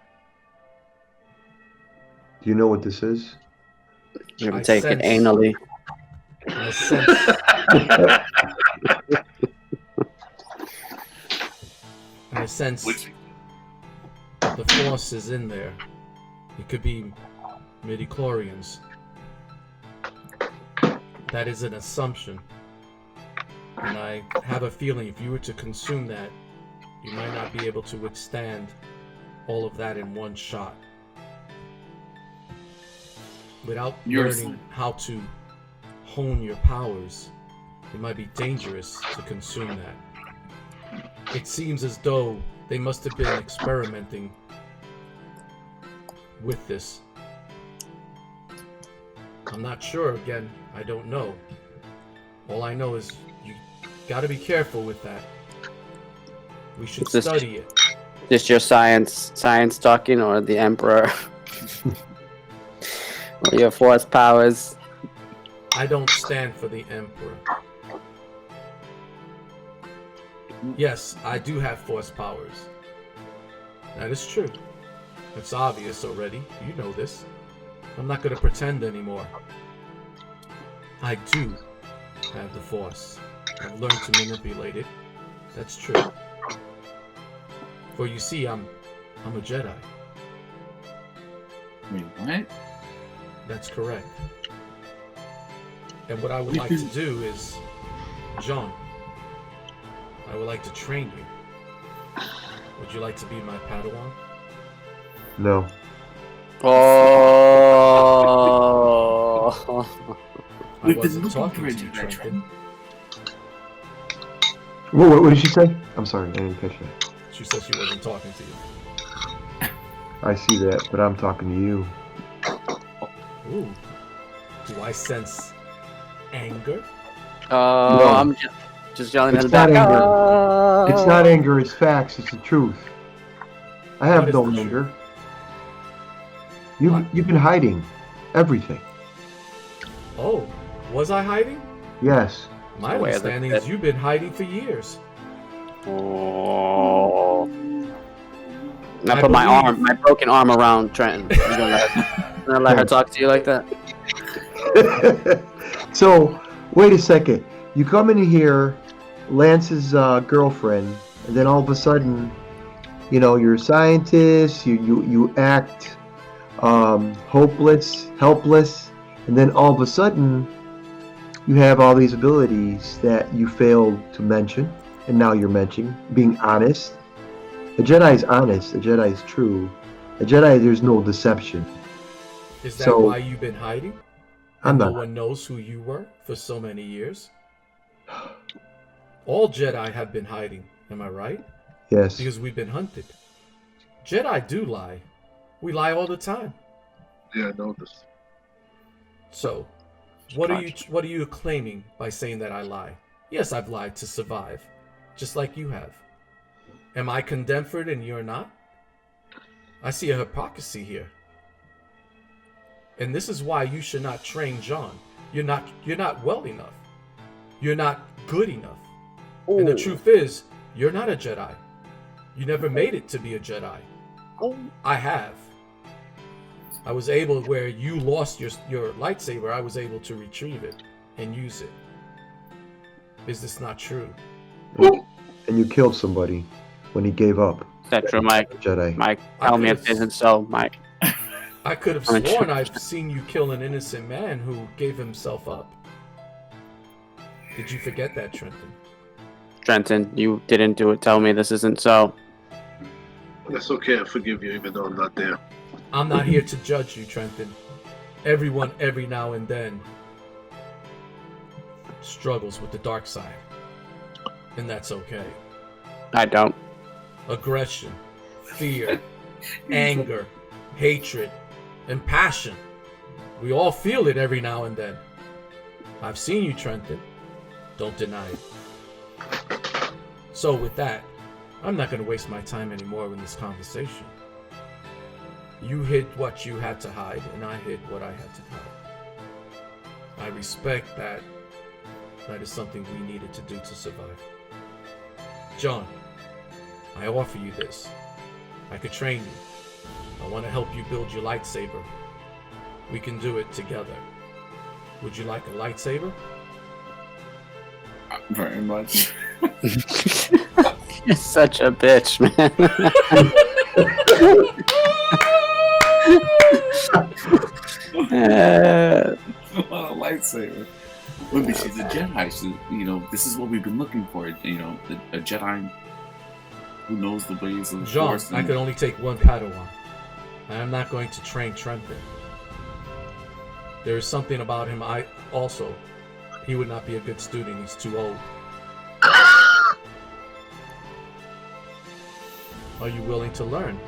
you know what this is? You're gonna take it anally. I sense. I sense the Force is in there. It could be midichlorians. That is an assumption. And I have a feeling if you were to consume that, you might not be able to withstand all of that in one shot. Without learning how to hone your powers, it might be dangerous to consume that. It seems as though they must have been experimenting with this. I'm not sure, again, I don't know. All I know is you gotta be careful with that. We should study it. Just your science talking, or the Emperor? Or your Force powers? I don't stand for the Emperor. Yes, I do have Force powers. That is true. It's obvious already. You know this. I'm not going to pretend anymore. I do have the Force. I've learned to manipulate it. That's true. For you see, I'm a Jedi. Wait, what? That's correct. And what I would like to do is, Jean, I would like to train you. Would you like to be my Padawan? No. Oh. I wasn't talking to you, Trenton. What did she say? I'm sorry, I didn't catch that. She said she wasn't talking to you. I see that, but I'm talking to you. Ooh. Do I sense anger? No. I'm just yelling at It's the not back. anger. It's not anger, it's facts, it's the truth. I have no anger. You've been hiding everything. Oh, was I hiding? Yes. My understanding is you've been hiding for years. Oh. I put my broken arm around Trenton. You gonna let her talk to you like that? So, wait a second. You come in here, Lance's girlfriend, and then all of a sudden, you know, you're a scientist, you act hopeless, helpless, and then all of a sudden, you have all these abilities that you failed to mention, and now you're mentioning, being honest. A Jedi is honest, a Jedi is true. A Jedi, there's no deception. Is that why you've been hiding? I'm No not. one knows who you were for so many years? All Jedi have been hiding, am I right? Yes. Because we've been hunted. Jedi do lie. We lie all the time. Yeah, I noticed. So, what are you claiming by saying that I lie? Yes, I've lied to survive, just like you have. Am I condemned for it and you're not? I see a hypocrisy here. And this is why you should not train John. You're not well enough. You're not good enough. Ooh. And the truth is, you're not a Jedi. You never made it to be a Jedi. Oh. I have. I was able, where you lost your lightsaber, I was able to retrieve it and use it. Is this not true? And you killed somebody when he gave up. Is that true, Mike? Jedi. Mike, tell me if it isn't so, Mike. I could have sworn I've seen you kill an innocent man who gave himself up. Did you forget that, Trenton? Trenton, you didn't do it. Tell me this isn't so. That's okay, I forgive you even though I'm not there. I'm not here to judge you, Trenton. Everyone, every now and then, struggles with the dark side. And that's okay. I don't. Aggression, fear, anger, hatred, and passion. We all feel it every now and then. I've seen you, Trenton. Don't deny it. So with that, I'm not going to waste my time anymore in this conversation. You hid what you had to hide, and I hid what I had to hide. I respect that. That is something we needed to do to survive. John, I offer you this. I could train you. I want to help you build your lightsaber. We can do it together. Would you like a lightsaber? Very much. You're such a bitch, man. What a lightsaber. Look, she's a Jedi. She, this is what we've been looking for. A Jedi who knows the ways of the Jean, Force. I could only take one Padawan. I am not going to train Trenton. There is something about him. He would not be a good student. He's too old. Are you willing to learn?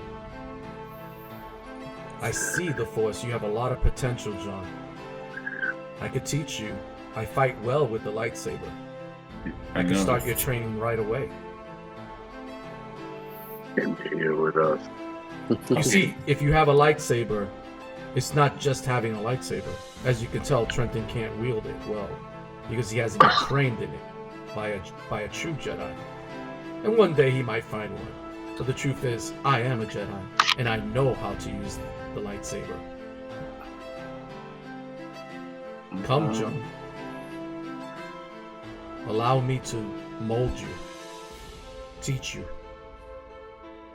I see the Force. You have a lot of potential, John. I could teach you. I fight well with the lightsaber. I can start your training right away. Came here with us. You see, if you have a lightsaber, it's not just having a lightsaber. As you can tell, Trenton can't wield it well because he hasn't been trained in it by a true Jedi. And one day he might find one. But the truth is, I am a Jedi, and I know how to use the lightsaber. Come, John. Allow me to mold you, teach you.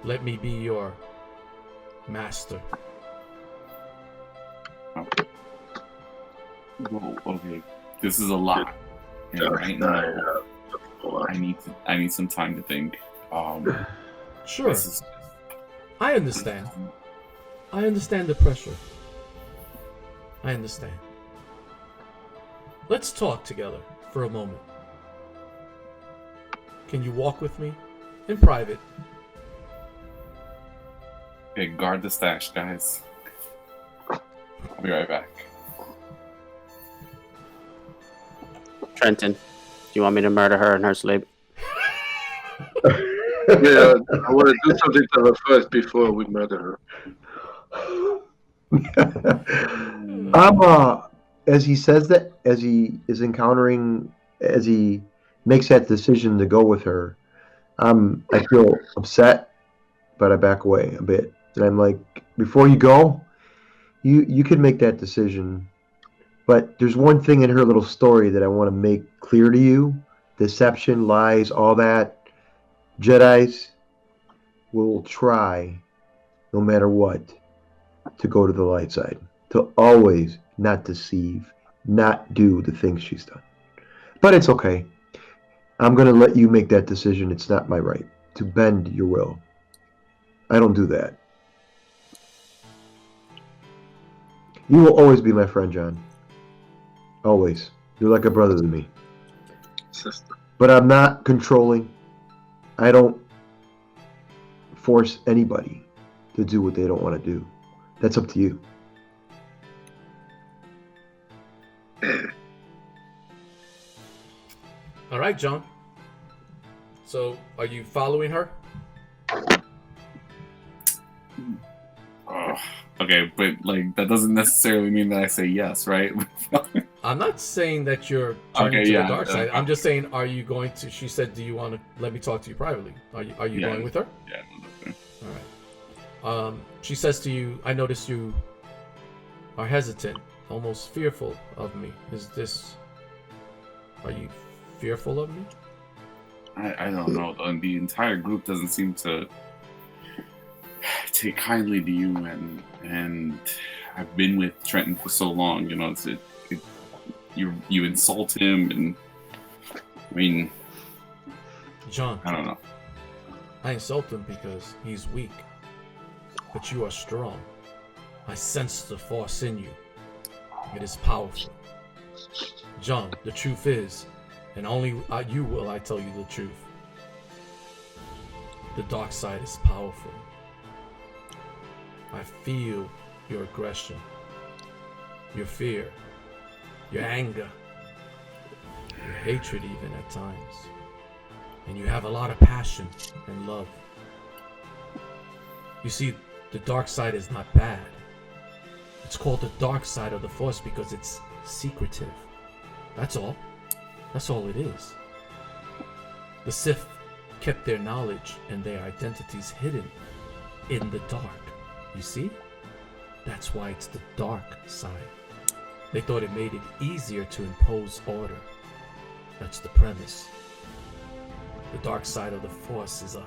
Let me be your master. Whoa, okay, this is a lot. And right now, I need some time to think. Sure. I understand. I understand the pressure. I understand. Let's talk together for a moment. Can you walk with me? In private. Okay, guard the stash, guys. I'll be right back. Trenton, do you want me to murder her in her sleep? Yeah, I want to do something to her first before we murder her. As he says that, as he is encountering, as he makes that decision to go with her, I feel upset, but I back away a bit. And I'm like, before you go, you could make that decision. But there's one thing in her little story that I want to make clear to you. Deception, lies, all that. Jedis will try, no matter what, to go to the light side. To always not deceive, not do the things she's done. But it's okay. I'm going to let you make that decision. It's not my right to bend your will. I don't do that. You will always be my friend, John. Always. You're like a brother to me. Sister. But I'm not controlling. I don't force anybody to do what they don't want to do. That's up to you. All right, John. So, are you following her? Okay, but that doesn't necessarily mean that I say yes, right? I'm not saying that you're turning to the dark side. I'm just saying, are you going to? She said, "Do you want to let me talk to you privately?" Are you going with her? Yeah. Okay. All right. She says to you, "I notice you are hesitant, almost fearful of me. Are you fearful of me?" I don't know. The entire group doesn't seem to take kindly to you, and I've been with Trenton for so long. You insult him, and I mean, John, I don't know. I insult him because he's weak, but you are strong. I sense the force in you. It is powerful. John, the truth is, and only you will I tell you the truth. The dark side is powerful. I feel your aggression, your fear, your anger, your hatred even at times. And you have a lot of passion and love. You see, the dark side is not bad. It's called the dark side of the Force because it's secretive. That's all. That's all it is. The Sith kept their knowledge and their identities hidden in the dark. You see? That's why it's the dark side. They thought it made it easier to impose order. That's the premise. The dark side of the Force is a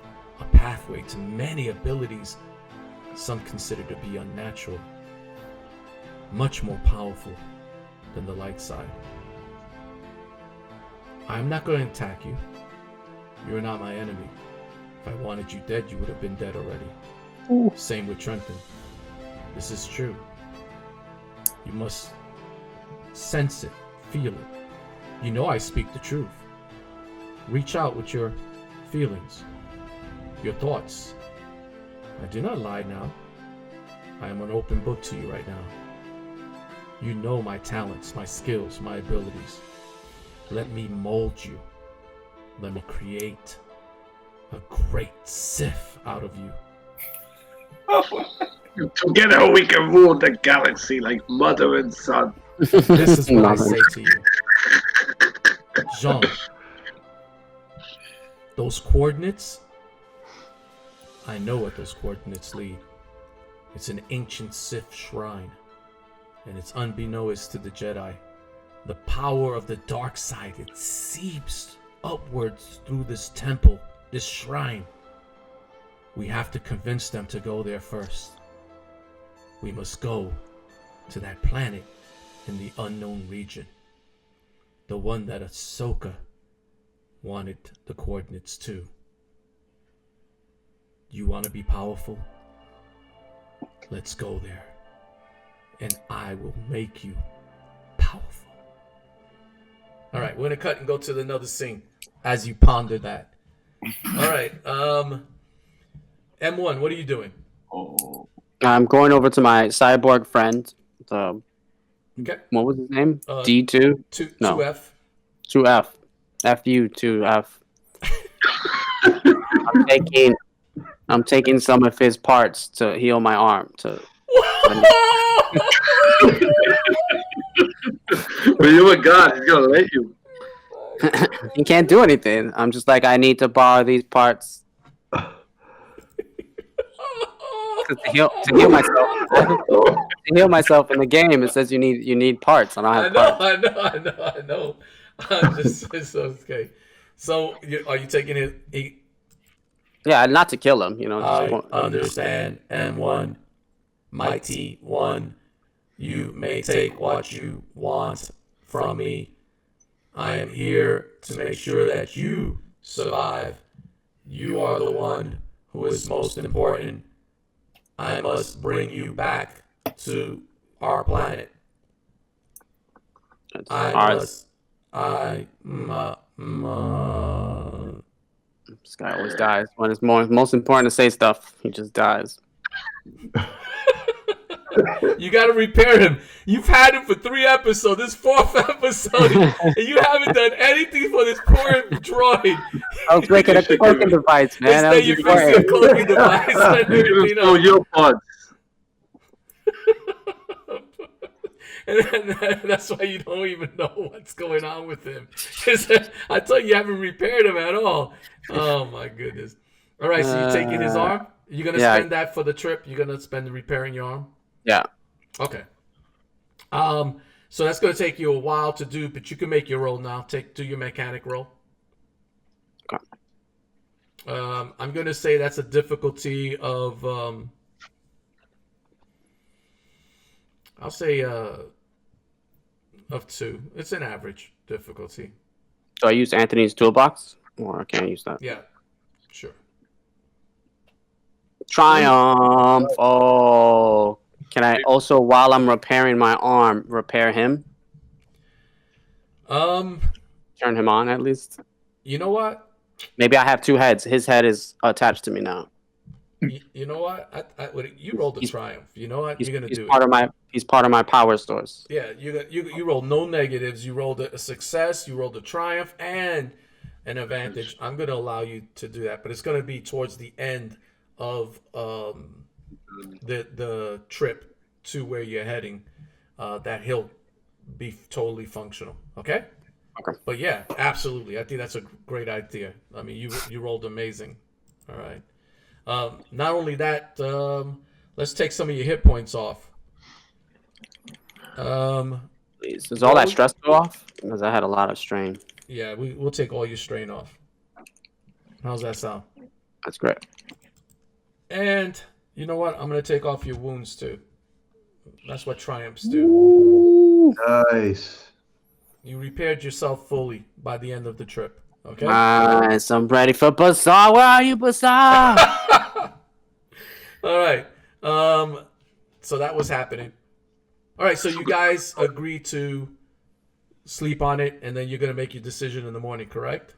pathway to many abilities some consider to be unnatural, much more powerful than the light side. I'm not going to attack you. You're not my enemy. If I wanted you dead, you would have been dead already. Ooh. Same with Trenton. This is true. You must sense it, feel it. You know I speak the truth. Reach out with your feelings, your thoughts. I do not lie now. I am an open book to you right now. You know my talents, my skills, my abilities. Let me mold you. Let me create a great Sith out of you. Together we can rule the galaxy like mother and son. This is what I say to you. Jean, those coordinates, I know what those coordinates lead. It's an ancient Sith shrine, and it's unbeknownst to the Jedi. The power of the dark side, it seeps upwards through this temple, this shrine. We have to convince them to go there first. We must go to that planet in the unknown region. The one that Ahsoka wanted the coordinates to. You want to be powerful? Let's go there. And I will make you powerful. All right, we're going to cut and go to another scene as you ponder that. All right, M1, what are you doing? Oh. I'm going over to my cyborg friend. Okay. What was his name? D2? 2F. 2F. FU 2F. I'm taking some of his parts to heal my arm. But you're a god, he's gonna let you. He can't do anything. I'm just like, I need to borrow these parts to heal myself. To heal myself in the game, it says you need parts. I don't have parts. I know. It's okay. So, are you taking it? Yeah, not to kill him. I understand, M1, mighty one. You may take what you want from me. I am here to make sure that you survive. You are the one who is most important. I must bring you back to our planet. This guy always dies. When it's most important to say stuff, he just dies. You got to repair him. You've had him for 3 episodes. This 4th episode, and you haven't done anything for this poor droid. I was making a cloaking device, man. Instead, you fixed a cloaking device. Oh, your parts. And that's why you don't even know what's going on with him. I tell you haven't repaired him at all. Oh my goodness. All right, so you're taking his arm? You're going to spend that for the trip? You're going to spend repairing your arm? Yeah. Okay. So that's going to take you a while to do, but you can make your roll now. Do your mechanic roll. Okay. I'm going to say that's a difficulty of, I'll say of 2. It's an average difficulty. So I use Anthony's toolbox, or can I use that? Yeah, sure. Triumph. Oh, can I also, while I'm repairing my arm, repair him? Turn him on at least. You know what? Maybe I have 2 heads. His head is attached to me now. You know what? You rolled a triumph. You know what? You're gonna do it. He's part of my power source. Yeah, you rolled no negatives. You rolled a success. You rolled a triumph and an advantage. I'm gonna allow you to do that, but it's gonna be towards the end of the trip to where you're heading. That he'll be totally functional. Okay. Okay. But yeah, absolutely. I think that's a great idea. I mean, you rolled amazing. All right. Not only that, let's take some of your hit points off. Please. Is all that stress go off? Because I had a lot of strain. Yeah, we'll take all your strain off. How's that sound? That's great. And You know what? I'm gonna take off your wounds too. That's what triumphs do. Nice. You repaired yourself fully by the end of the trip. Okay. Nice. I'm ready for Bazaar. Where are you, Bazaar? All right. So that was happening. All right. So you guys agreed to sleep on it, and then you're gonna make your decision in the morning, correct?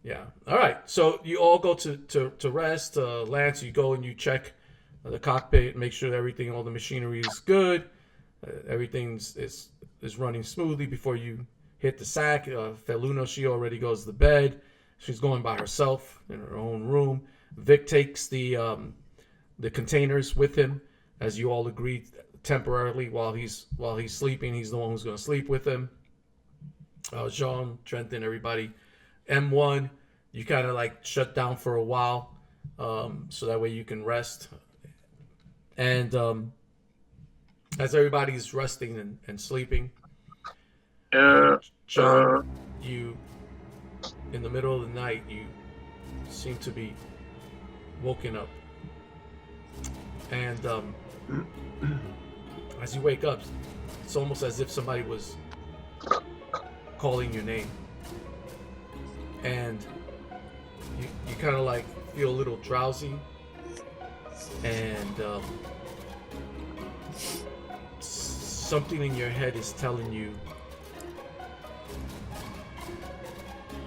Yeah. All right. So you all go to rest. Lance, you go and you check the cockpit, make sure everything, all the machinery is good. Everything is running smoothly before you hit the sack. Feluna, she already goes to bed. She's going by herself in her own room. Vic takes the containers with him, as you all agreed temporarily while he's sleeping. He's the one who's going to sleep with him. Jean, Trenton, everybody. M1, you kind of like shut down for a while, so that way you can rest. And as everybody's resting and sleeping, John, you, in the middle of the night, you seem to be woken up. And as you wake up, it's almost as if somebody was calling your name. And you kind of like feel a little drowsy, and something in your head is telling you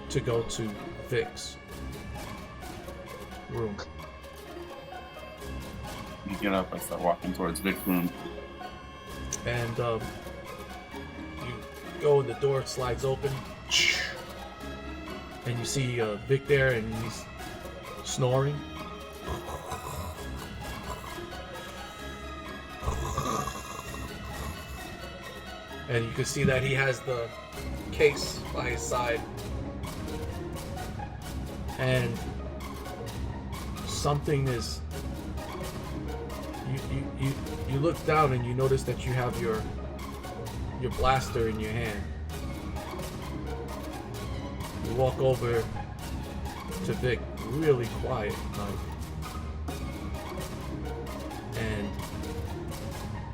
to go to Vic's room. You get up and start walking towards Vic's room. And you go and the door slides open. And you see Vic there, and he's snoring. And you can see that he has the case by his side. And something is... You look down and you notice that you have your blaster in your hand. You walk over to Vic, really quiet, and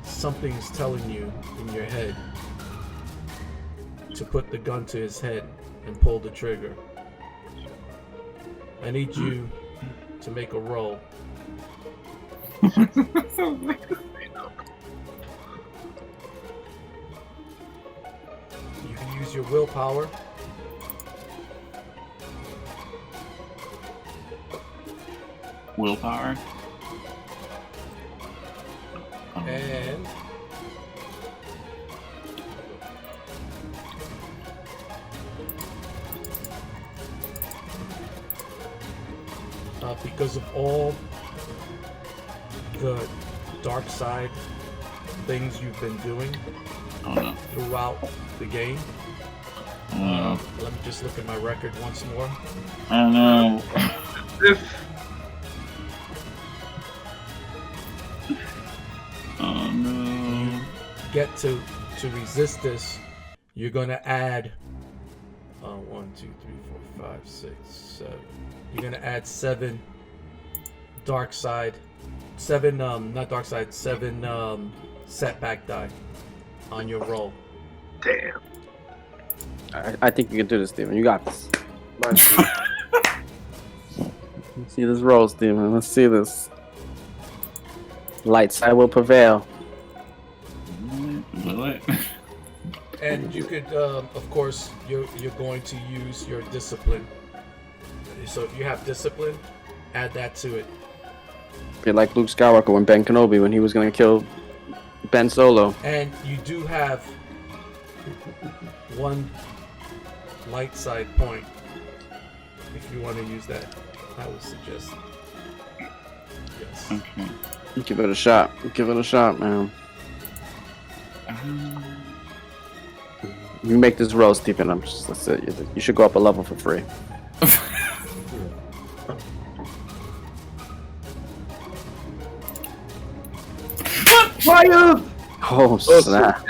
something's telling you in your head to put the gun to his head and pull the trigger. I need you to make a roll. You can use your willpower. Willpower. And because of all the dark side things you've been doing throughout the game. Let me just look at my record once more. Oh no. Oh no. Get to resist this, you're gonna add 1, 2, 3, 4, 5, 6, 7. You're gonna add 7 dark side, 7 not dark side, 7 setback die on your roll. Damn. I think you can do this, Steven. You got this. Let's see this roll, Steven. Let's see this. Light side will prevail. Will it? And you could, of course, you're going to use your discipline. So if you have discipline, add that to it. Be like Luke Skywalker when Ben Kenobi when he was gonna kill Ben Solo. And you do have 1 light side point. If you want to use that, I would suggest. Yes. Okay. Give it a shot. Give it a shot, man. You make this roll, Stephen. That's it. You should go up a level for free. Triumph! Oh, snap.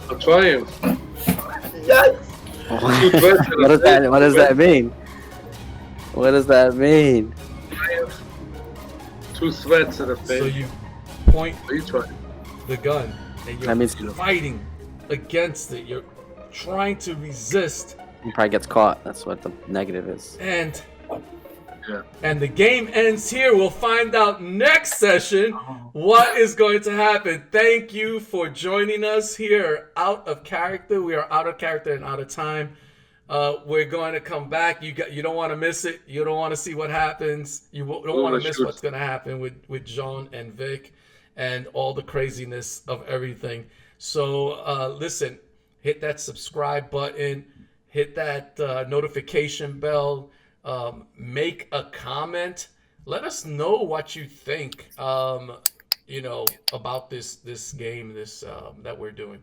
A triumph. Yes! What does that mean? What does that mean? 2 sweats in the So face. you point Each one. the gun and That means you're fighting against it. You're trying to resist, he probably gets caught. That's what the negative is. and Yeah. and the game ends here. We'll find out next session what is going to happen. Thank you for joining us here. Out of character. We are out of character and out of time. We're going to come back. You don't want to miss it. You don't want to see what happens. You don't want to miss what's going to happen with John and Vic and all the craziness of everything. So listen, hit that subscribe button, hit that notification bell, make a comment. Let us know what you think, about this game, that we're doing.